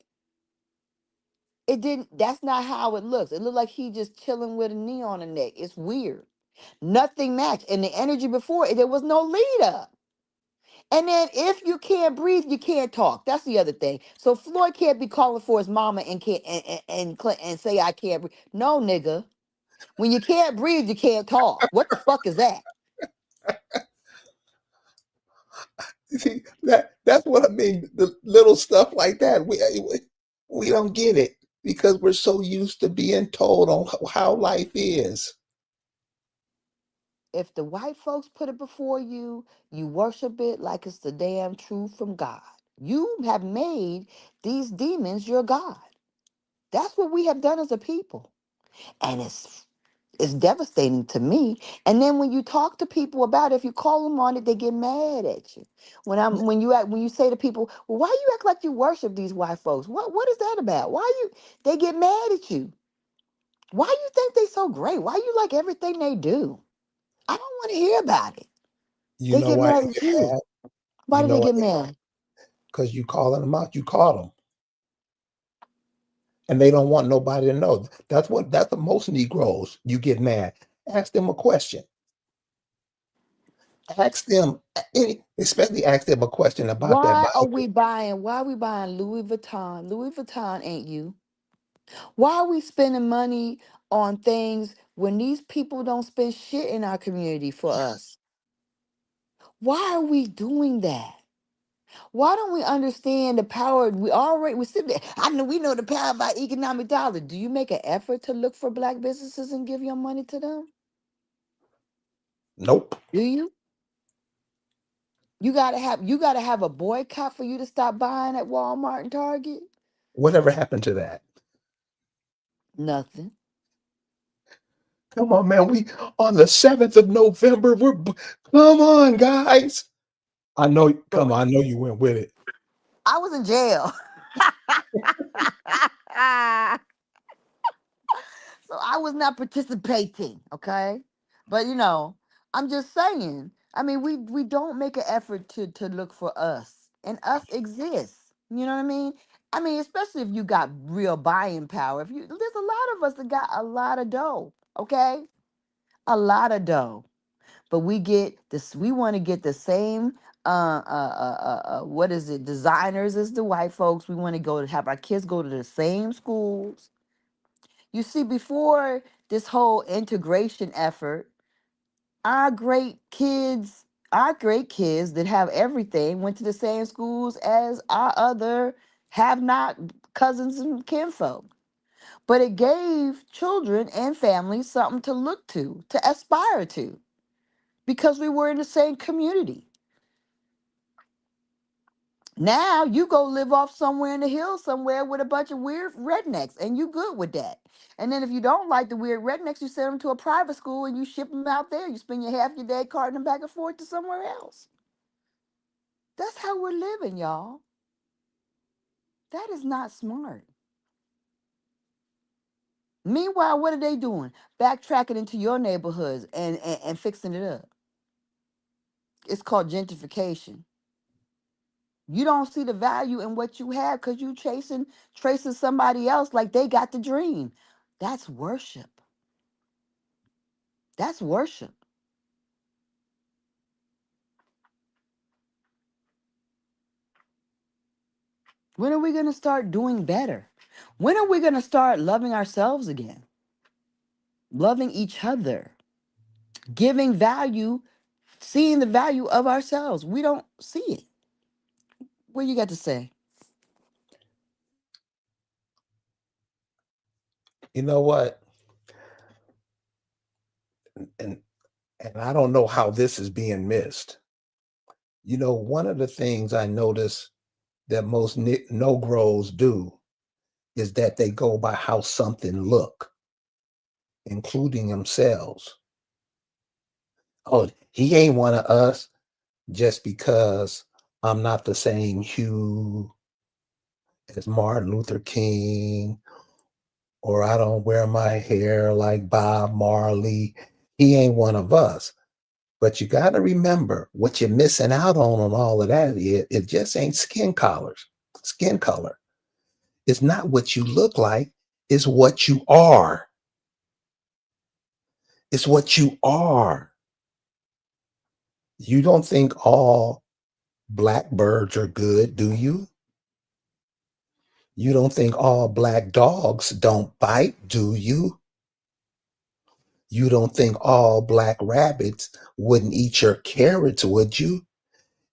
It didn't, that's not how it looks. It looked like he just chilling with a knee on the neck. It's weird. Nothing matched. And the energy before it, there was no lead up. And then if you can't breathe, you can't talk. That's the other thing. So Floyd can't be calling for his mama and can't and say I can't breathe. No, nigga. When you can't breathe, you can't talk. What the fuck is that? You see, that's what I mean. The little stuff like that, we don't get it because we're so used to being told on how life is. If the white folks put it before you, you worship it like it's the damn truth from God. You have made these demons your God. That's what we have done as a people. And it's devastating to me. And then when you talk to people about it, if you call them on it, they get mad at you. When you say to people, well, why you act like you worship these white folks? What is that about? Why you they get mad at you? Why you think they so great? Why you like everything they do? I don't want to hear about it. You They know get why mad they at get you. mad? Why You do know they why? get mad? Because you calling them out. You caught them, and they don't want nobody to know. That's what most Negroes. You get mad. Ask them a question. Ask them, especially ask them a question about that Bible. Why are we buying Louis Vuitton? Louis Vuitton ain't you. Why are we spending money on things when these people don't spend shit in our community for us? Why are we doing that? Why don't we understand the power? We sit there. I know we know the power of our economic dollar. Do you make an effort to look for black businesses and give your money to them? Nope. Do you? You gotta have a boycott for you to stop buying at Walmart and Target? Whatever happened to that? Nothing. Come on, man. We on the 7th of November. Come on, guys. I know. Come Look, on. I know you went with it. I was in jail. So I was not participating, okay? But I'm just saying. I mean, we don't make an effort to look for us, and us exists. You know what I mean? I mean, especially if you got real buying power. If you, there's a lot of us that got a lot of dough, okay? A lot of dough, but we get this. We want to get the same. What is it? Designers as the white folks. We want to go to have our kids go to the same schools. You see, before this whole integration effort, our great kids, our great kids that have everything went to the same schools as our other have not cousins and kinfolk. But it gave children and families something to look to aspire to, because we were in the same community. Now you go live off somewhere in the hills somewhere with a bunch of weird rednecks, and you good with that. And then if you don't like the weird rednecks, you send them to a private school and you ship them out there. You spend your half your day carting them back and forth to somewhere else. That's how we're living, y'all. That is not smart. Meanwhile, what are they doing? Backtracking into your neighborhoods and fixing it up. It's called gentrification. You don't see the value in what you have because you tracing somebody else like they got the dream. That's worship. That's worship. When are we going to start doing better? When are we going to start loving ourselves again? Loving each other, giving value, seeing the value of ourselves. We don't see it. What you got to say? You know what? And and I don't know how this is being missed. You know, one of the things I notice that most Negroes do is that they go by how something look, including themselves. Oh, he ain't one of us just because I'm not the same hue as Martin Luther King, or I don't wear my hair like Bob Marley. He ain't one of us. But you got to remember what you're missing out on all of that. It just ain't skin colors, skin color. It's not what you look like. It's what you are. It's what you are. You don't think all blackbirds are good, do you? You don't think all black dogs don't bite, do you? You don't think all black rabbits wouldn't eat your carrots, would you?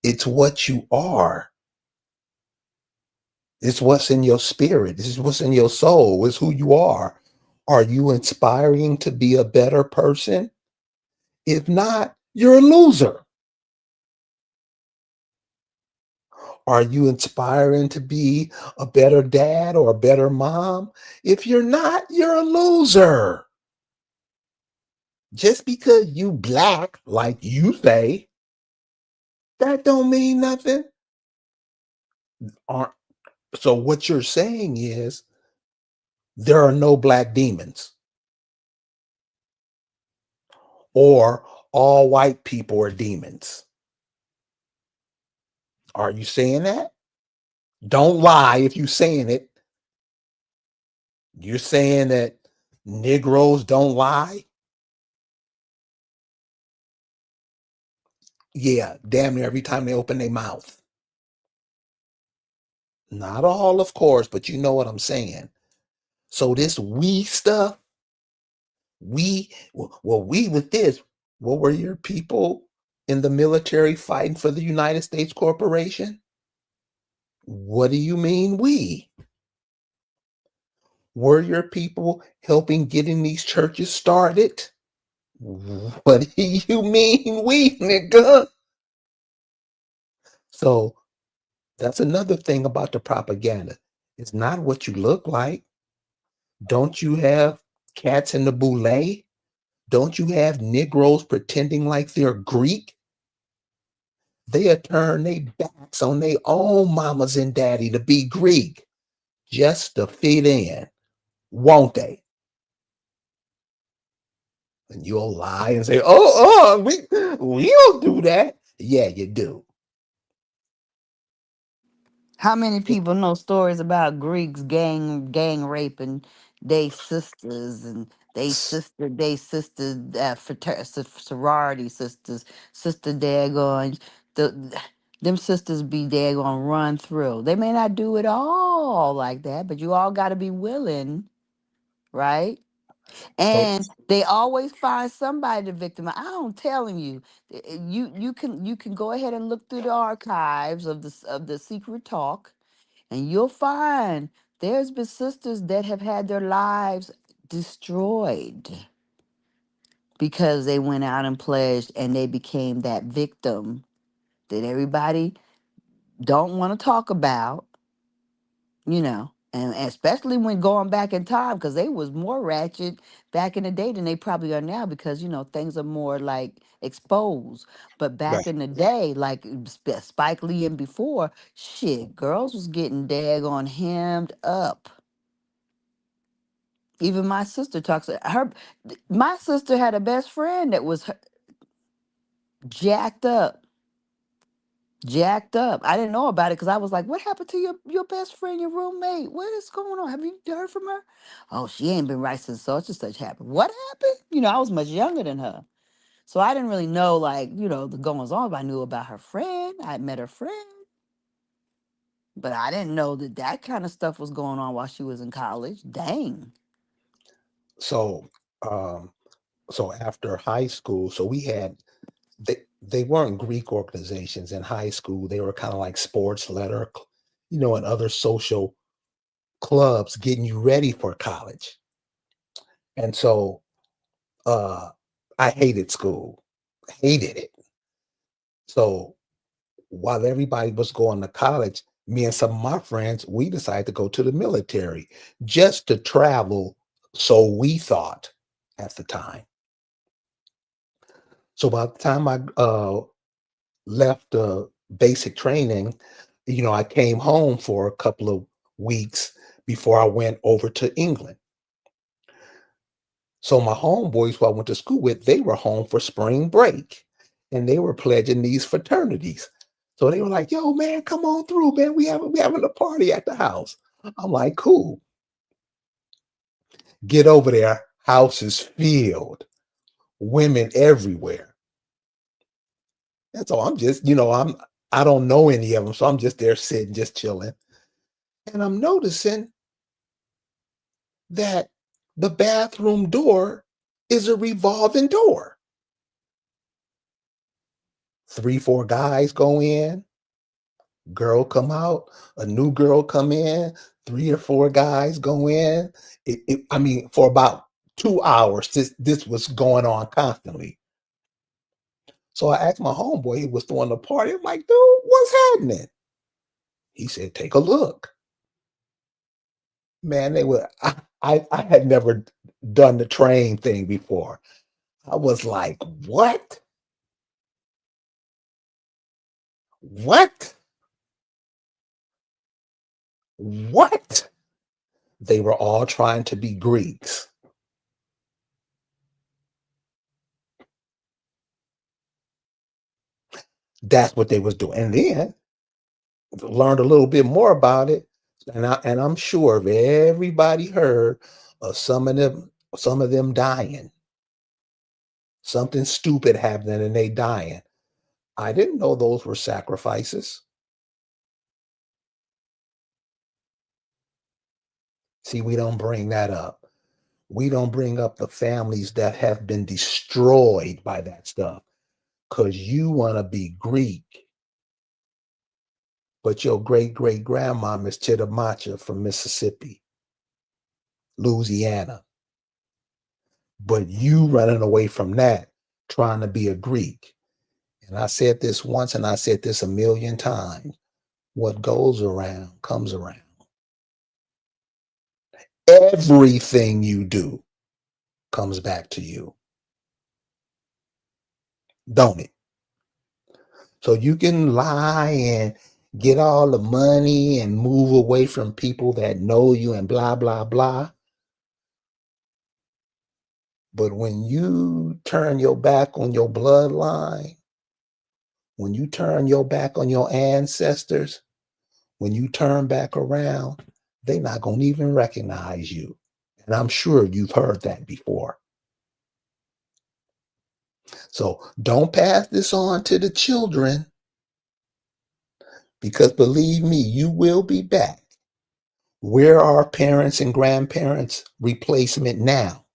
It's what you are. It's what's in your spirit. It's what's in your soul. It's who you are. Are you inspiring to be a better person? If not, you're a loser. Are you inspiring to be a better dad or a better mom? If you're not, you're a loser. Just because you black, like you say, that don't mean nothing. Aren't- So what you're saying is there are no black demons, or all white people are demons. Are you saying that? Don't lie if you're saying it. You're saying that Negroes don't lie? Yeah, damn near every time they open their mouth. Not all, of course, but you know what I'm saying. So this we stuff, we with this. What were your people in the military fighting for the United States Corporation? What do you mean we? Were your people helping getting these churches started? What do you mean we, nigga? So that's another thing about the propaganda. It's not what you look like. Don't you have cats in the boule? Don't you have Negroes pretending like they're Greek? They'll turn their backs on their own mamas and daddy to be Greek just to fit in, won't they? And you'll lie and say, we don't do that. Yeah, you do. How many people know stories about Greeks gang raping they sisters and sorority sisters, sister daggone them sisters be daggone run through. They may not do it all like that, but you all got to be willing, right? So And they always find somebody to victimize. I'm telling you, you can go ahead and look through the archives of the secret talk, and you'll find there's been sisters that have had their lives destroyed because they went out and pledged and they became that victim that everybody don't want to talk about, and especially when going back in time, because they was more ratchet back in the day than they probably are now, because things are more like exposed. But back right. in the day, like Spike Lee and before, shit, girls was getting daggone hemmed up. Even my sister talks her. My sister had a best friend that was jacked up. Jacked up. I didn't know about it because I was like, "What happened to your best friend, your roommate? What is going on? Have you heard from her?" Oh, she ain't been right since such and such happened. What happened? I was much younger than her, so I didn't really know like the goings on. But I knew about her friend. I had met her friend, but I didn't know that kind of stuff was going on while she was in college. Dang. So um, so after high school, so we had they weren't Greek organizations in high school. They were kind of like sports letter, and other social clubs getting you ready for college. And so I hated school, hated it. So while everybody was going to college, me and some of my friends, we decided to go to the military just to travel. So we thought at the time. So by the time I left basic training, I came home for a couple of weeks before I went over to England. So my homeboys who I went to school with, they were home for spring break and they were pledging these fraternities. So they were like, yo, man, come on through, man. We having a party at the house. I'm like, cool. Get over there. House is filled. Women everywhere. And so I'm just, I don't know any of them. So I'm just there sitting, just chilling. And I'm noticing that the bathroom door is a revolving door. 3, 4 guys go in, girl come out, a new girl come in, 3 or 4 guys go in. I mean, for about 2 hours, this was going on constantly. So I asked my homeboy, he was throwing the party. I'm like, dude, what's happening? He said, take a look. Man, they were. I had never done the train thing before. I was like, what? What? What? They were all trying to be Greeks. That's what they was doing. And then learned a little bit more about it. And I'm sure if everybody heard of some of them dying, something stupid happening and they dying. I didn't know those were sacrifices. See, we don't bring that up. We don't bring up the families that have been destroyed by that stuff because you want to be Greek, but your great great grandmom is Chitamacha from Mississippi, Louisiana. But you running away from that, trying to be a Greek. And I said this once and I said this a million times. What goes around comes around. Everything you do comes back to you, don't it? So you can lie and get all the money and move away from people that know you and blah, blah, blah. But when you turn your back on your bloodline, when you turn your back on your ancestors, when you turn back around, they're not going to even recognize you. And I'm sure you've heard that before. So don't pass this on to the children because believe me, you will be back. Where are parents and grandparents' replacement now?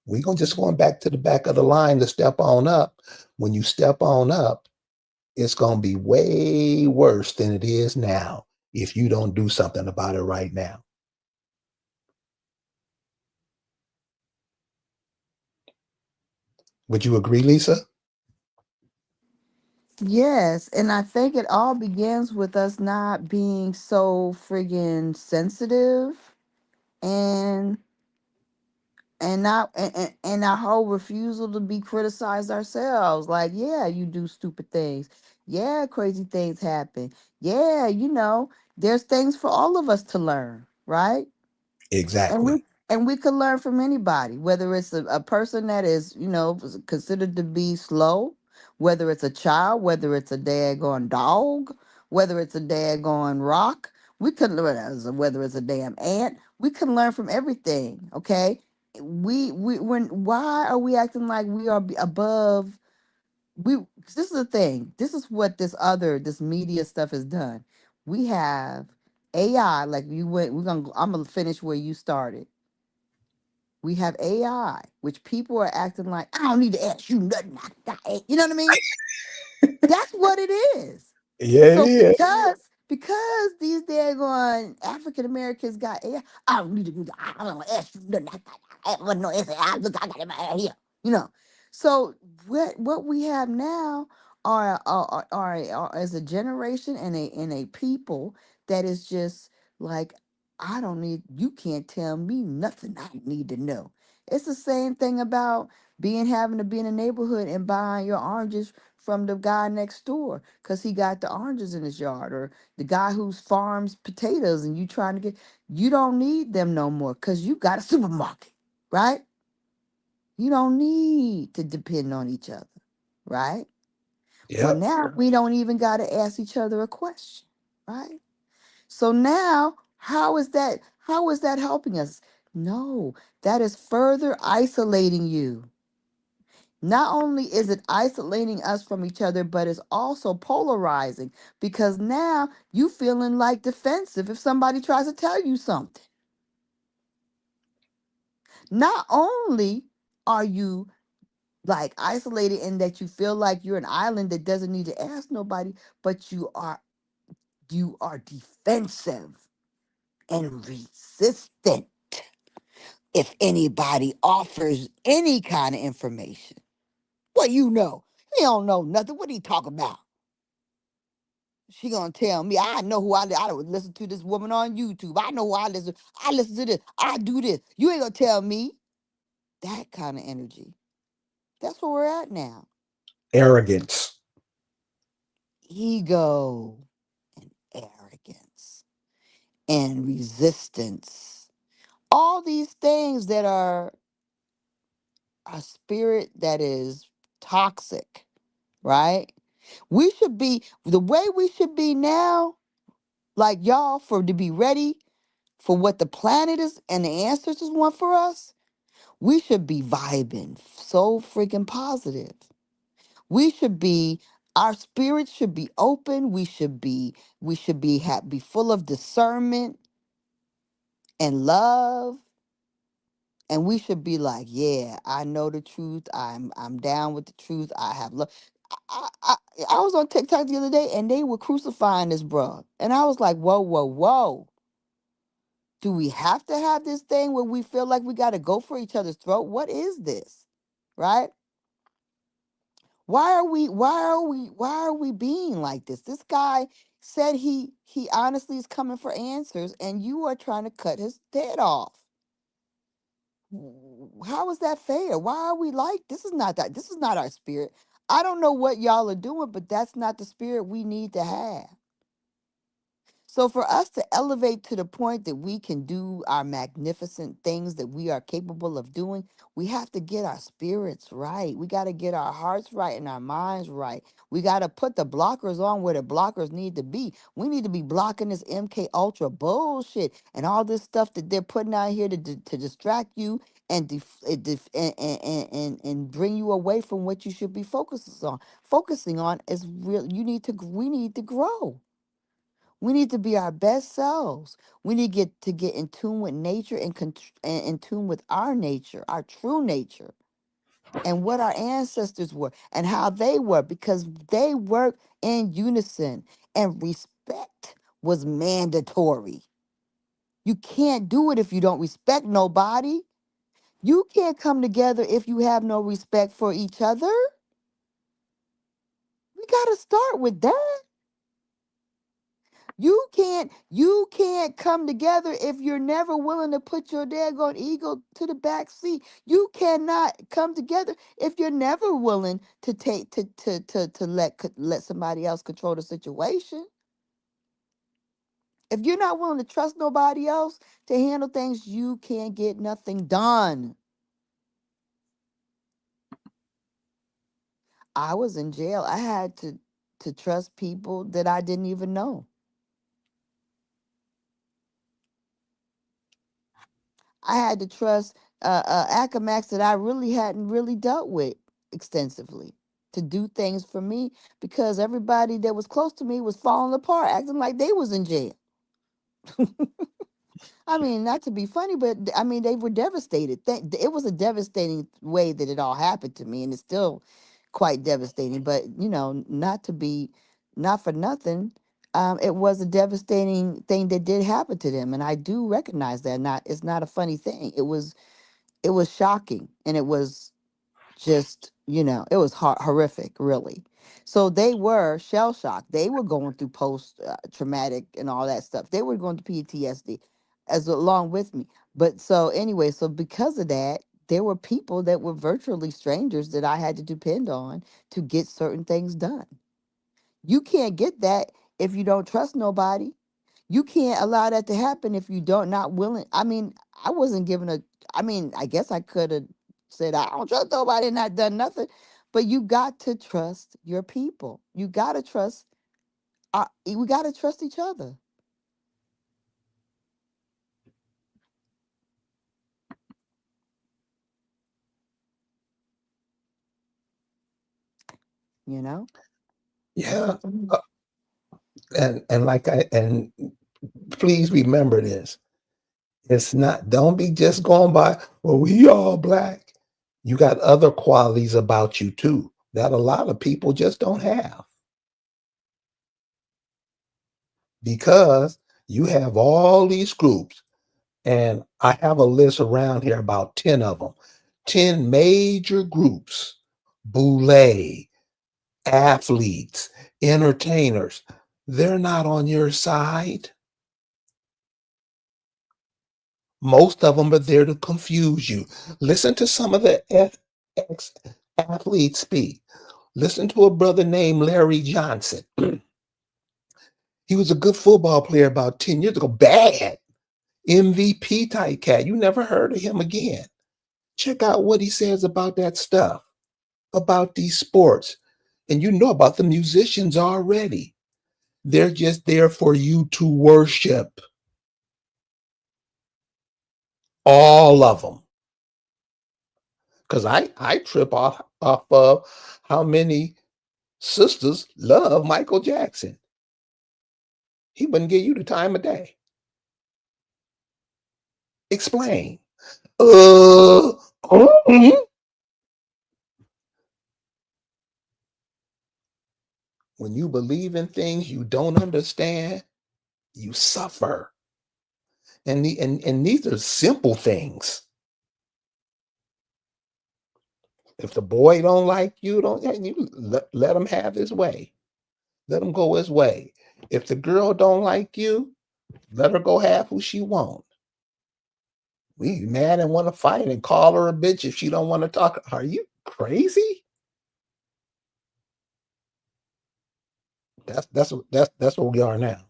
We're gonna just going back to the back of the line to step on up. When you step on up, it's gonna be way worse than it is now if you don't do something about it right now. Would you agree, Lisa? Yes, and I think it all begins with us not being so friggin' sensitive and not and our whole refusal to be criticized ourselves. Like, yeah, you do stupid things. Yeah, crazy things happen. Yeah, there's things for all of us to learn, right? and we Exactly. and we can learn from anybody, whether it's a person that is considered to be slow, whether it's a child, whether it's a daggone dog, whether it's a daggone rock. We can learn, whether it's a damn ant. We can learn from everything. Okay, we when why are we acting like we are above? we this is the thing. This is what this media stuff has done. We have AI. Like, you went, I'm gonna finish where you started. We have AI, which people are acting like, I don't need to ask you nothing. You know what I mean? That's what it is. Yeah, it So is. because these daggone African Americans got AI, I don't need to do that. I don't want to ask you nothing. I want no answer. Look, I got it right here. You know. So what we have now are as a generation and a people that is just like, I don't need, you can't tell me nothing I need to know. It's the same thing about having to be in a neighborhood and buying your oranges from the guy next door because he got the oranges in his yard, or the guy who farms potatoes, and you trying to get, you don't need them no more because you got a supermarket, right? You don't need to depend on each other, right? Well, Yep. now we don't even got to ask each other a question, right? So now, how is that helping us? No, that is further isolating you. Not only is it isolating us from each other, but it's also polarizing, because now you feeling like defensive if somebody tries to tell you something. Not only are you like isolated in that you feel like you're an island that doesn't need to ask nobody, but you are defensive and resistant if anybody offers any kind of information. What you know? He don't know nothing. What he talk about? She gonna tell me, I know who I would listen to this woman on YouTube. I know who I listen to this. I do this. You ain't gonna tell me. That kind of energy. That's where we're at now. Arrogance. Ego and arrogance and resistance. All these things that are a spirit that is toxic, right? We should be the way we should be now, like y'all, for to be ready for what the planet is and the ancestors want for us. We should be vibing so freaking positive. We should be, our spirits should be open. We should be full of discernment and love. And we should be like, yeah, I know the truth. I'm down with the truth. I have love. I, I, I was on TikTok the other day and they were crucifying this bro. And I was like, whoa, whoa, whoa. Do we have to have this thing where we feel like we got to go for each other's throat? What is this? Right? Why are we being like this? This guy said he honestly is coming for answers, and you are trying to cut his head off. How is that fair? Why are we like this? Is not our spirit. I don't know what y'all are doing, but that's not the spirit we need to have. So for us to elevate to the point that we can do our magnificent things that we are capable of doing, we have to get our spirits right. We got to get our hearts right and our minds right. We got to put the blockers on where the blockers need to be. We need to be blocking this MK Ultra bullshit and all this stuff that they're putting out here to distract you and, and bring you away from what you should be focusing on. Focusing on is real. We need to grow. We need to be our best selves. We need to get in tune with nature and in tune with our nature, our true nature, and what our ancestors were and how they were, because they worked in unison, and respect was mandatory. You can't do it if you don't respect nobody. You can't come together if you have no respect for each other. We got to start with that. You can't come together if you're never willing to put your daggone ego to the back seat. You cannot come together if you're never willing to take to let somebody else control the situation. If you're not willing to trust nobody else to handle things, you can't get nothing done. I was in jail. I had to trust people that I didn't even know. I had to trust Acamax that I really hadn't really dealt with extensively to do things for me, because everybody that was close to me was falling apart, acting like they was in jail. I mean, not to be funny, but I mean, they were devastated. It was a devastating way that it all happened to me, and it's still quite devastating. But not to be, not for nothing, it was a devastating thing that did happen to them, and I do recognize that. Not, it's not a funny thing. It was shocking, and it was just, it was horrific, really. So they were shell shocked. They were going through post traumatic and all that stuff. They were going to PTSD as along with me. But so anyway, so because of that, there were people that were virtually strangers that I had to depend on to get certain things done. You can't get that if you don't trust nobody. You can't allow that to happen if you don't not willing. I mean, I wasn't given a. I mean, I guess I could have said I don't trust nobody and not done nothing, but you got to trust your people. You got to trust. We got to trust each other. You know. That's Yeah. it for me. uh, and please remember this. It's not, don't be just going by, well, we all black. You got other qualities about you too that a lot of people just don't have, because you have all these groups. And I have a list around here, about 10 of them, 10 major groups: boule, athletes, entertainers. They're not on your side. Most of them are there to confuse you. Listen to some of the ex athletes speak. Listen to a brother named Larry Johnson. He was a good football player about 10 years ago. Bad MVP type cat. You never heard of him again. Check out what he says about that stuff, about these sports. And you know about the musicians already. They're just there for you to worship. All of them. Because I trip off of how many sisters love Michael Jackson. He wouldn't give you the time of day. Explain. Uh, mhm. When you believe in things you don't understand, you suffer. And these are simple things. If the boy don't like you, don't you let him have his way. Let him go his way. If the girl don't like you, let her go have who she want. We mad and want to fight and call her a bitch if she don't want to talk. Are you crazy? That's what we are now.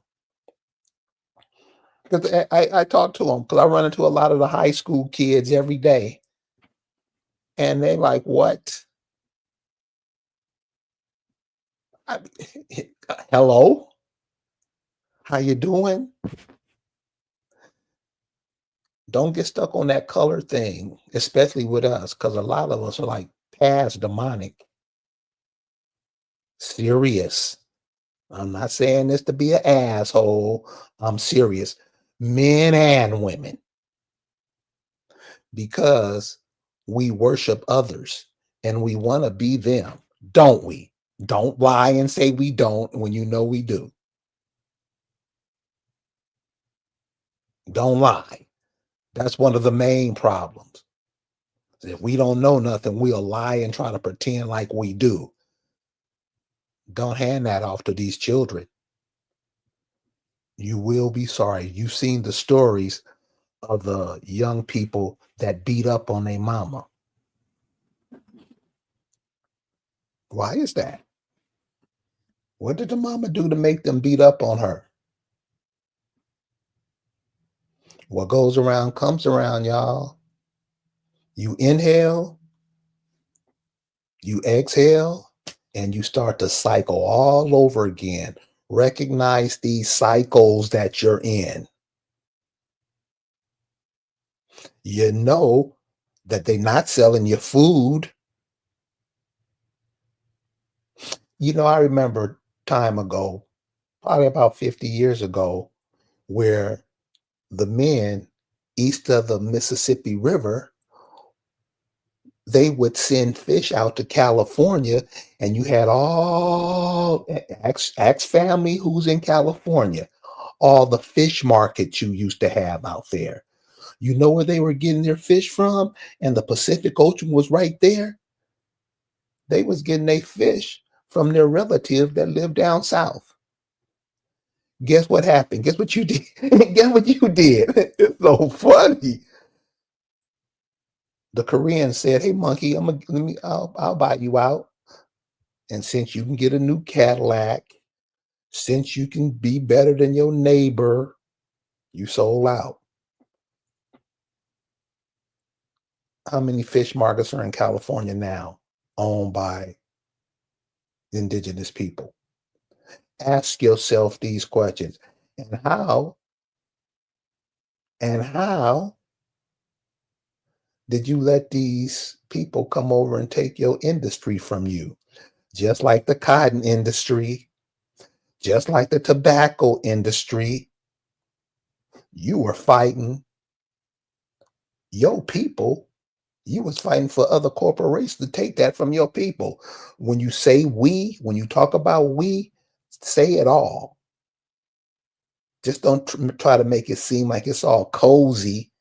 Because I talk to them, because I run into a lot of the high school kids every day, and they like, what? I, hello, how you doing? Don't get stuck on that color thing, especially with us, because a lot of us are like past demonic, serious. I'm not saying this to be an asshole. I'm serious. Men and women, because we worship others and we want to be them, don't we? Don't lie and say we don't when you know we do. Don't lie. That's one of the main problems. If we don't know nothing, we'll lie and try to pretend like we do. Don't hand that off to these children. You will be sorry. You've seen the stories of the young people that beat up on their mama. Why is that? What did the mama do to make them beat up on her? What goes around comes around, y'all. You inhale, you exhale, and you start to cycle all over again. Recognize these cycles that you're in. You know that they're not selling you food. I remember time ago, probably about 50 years ago, where the men east of the Mississippi River, they would send fish out to California, and you had all Axe family who's in California, all the fish markets you used to have out there. You know where they were getting their fish from? And the Pacific Ocean was right there. They was getting their fish from their relative that lived down south. Guess what happened? Guess what you did? Guess what you did? It's so funny. The Korean said, "Hey, monkey, I'll buy you out. And since you can get a new Cadillac, since you can be better than your neighbor, you sold out." How many fish markets are in California now owned by indigenous people? Ask yourself these questions. And how did you let these people come over and take your industry from you? Just like the cotton industry, just like the tobacco industry, you were fighting your people. You was fighting for other corporations to take that from your people. When you say we, when you talk about we, say it all. Just don't try to make it seem like it's all cozy.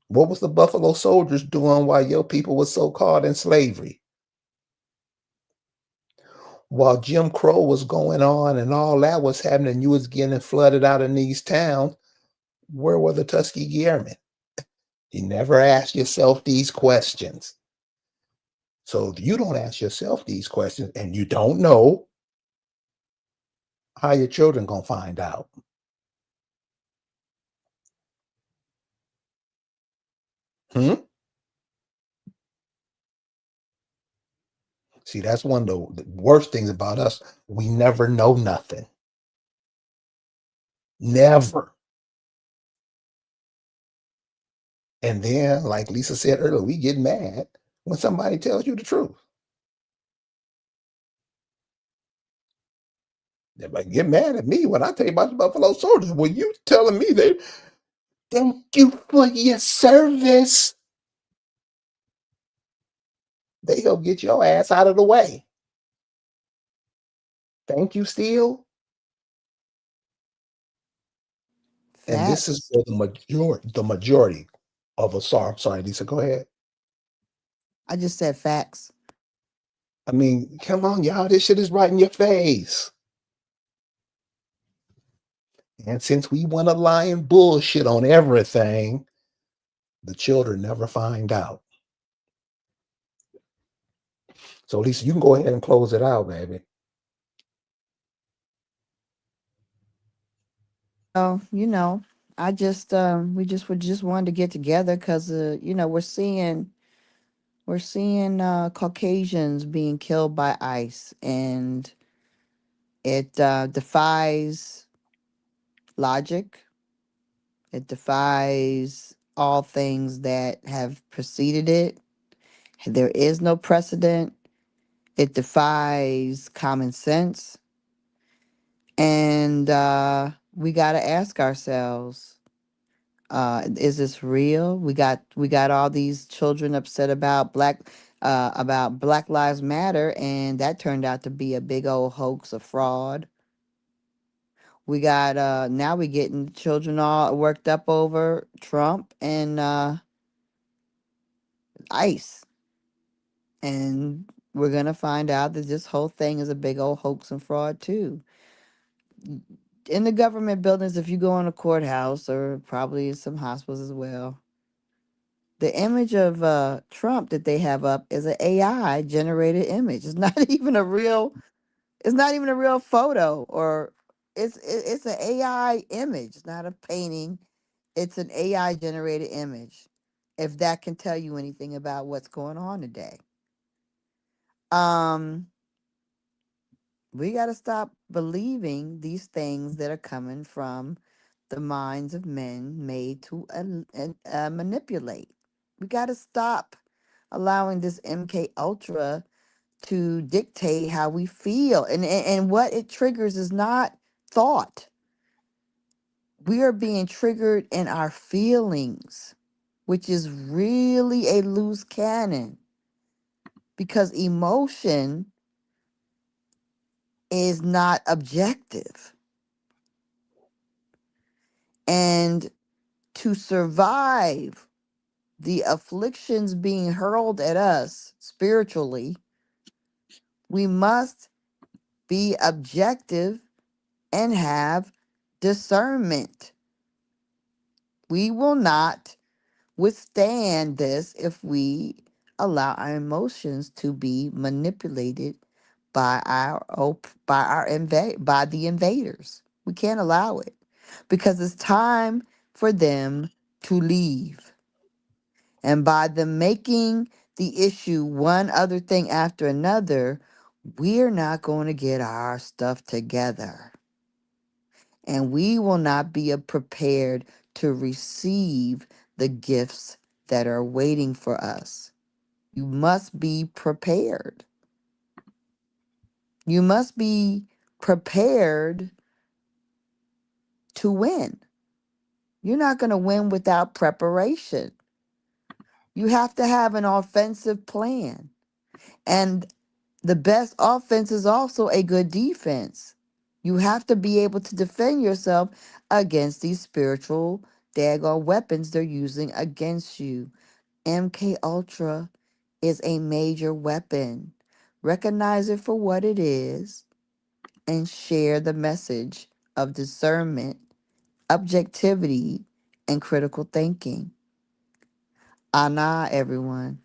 What was the Buffalo Soldiers doing while your people was so caught in slavery? While Jim Crow was going on and all that was happening, and you was getting flooded out in these towns, where were the Tuskegee Airmen? You never ask yourself these questions. So if you don't ask yourself these questions and you don't know, how your children gonna find out? Hmm? See, that's one of the worst things about us. We never know nothing. Never. And then, like Lisa said earlier, we get mad when somebody tells you the truth. They might get mad at me when I tell you about the Buffalo Soldiers. When you telling me they thank you for your service, they help get your ass out of the way. Thank you, Steele. And this is Facts. where the majority of us are. I'm sorry, Lisa, go ahead. I just said facts. I mean, come on, y'all. This shit is right in your face. And since we want to lie and bullshit on everything, the children never find out. So, Lisa, you can go ahead and close it out, baby. Oh, I just we just wanted to get together because we're seeing Caucasians being killed by ICE, and it defies logic. It defies all things that have preceded it. There is no precedent. It defies common sense. And we got to ask ourselves, is this real? We got all these children upset about Black Lives Matter, and that turned out to be a big old hoax, a fraud. We got now we getting children all worked up over Trump and ICE. And we're gonna find out that this whole thing is a big old hoax and fraud too. In the government buildings, if you go in a courthouse or probably some hospitals as well, the image of Trump that they have up is an AI generated image. It's not even a real. It's not even a real photo, or it's an AI image. It's not a painting. It's an AI generated image. If that can tell you anything about what's going on today, um, we got to stop believing these things that are coming from the minds of men made to manipulate. We got to stop allowing this MK Ultra to dictate how we feel, and what it triggers is not thought. We are being triggered in our feelings, which is really a loose cannon, because emotion is not objective. And to survive the afflictions being hurled at us spiritually, we must be objective and have discernment. We will not withstand this if we allow our emotions to be manipulated by by the invaders. We can't allow it, because it's time for them to leave. And by them making the issue one other thing after another, we're not going to get our stuff together. And we will not be prepared to receive the gifts that are waiting for us. You must be prepared. You must be prepared to win. You're not going to win without preparation. You have to have an offensive plan. And the best offense is also a good defense. You have to be able to defend yourself against these spiritual daggone weapons they're using against you. MK Ultra is a major weapon. Recognize it for what it is and share the message of discernment, objectivity, and critical thinking. Ana, everyone.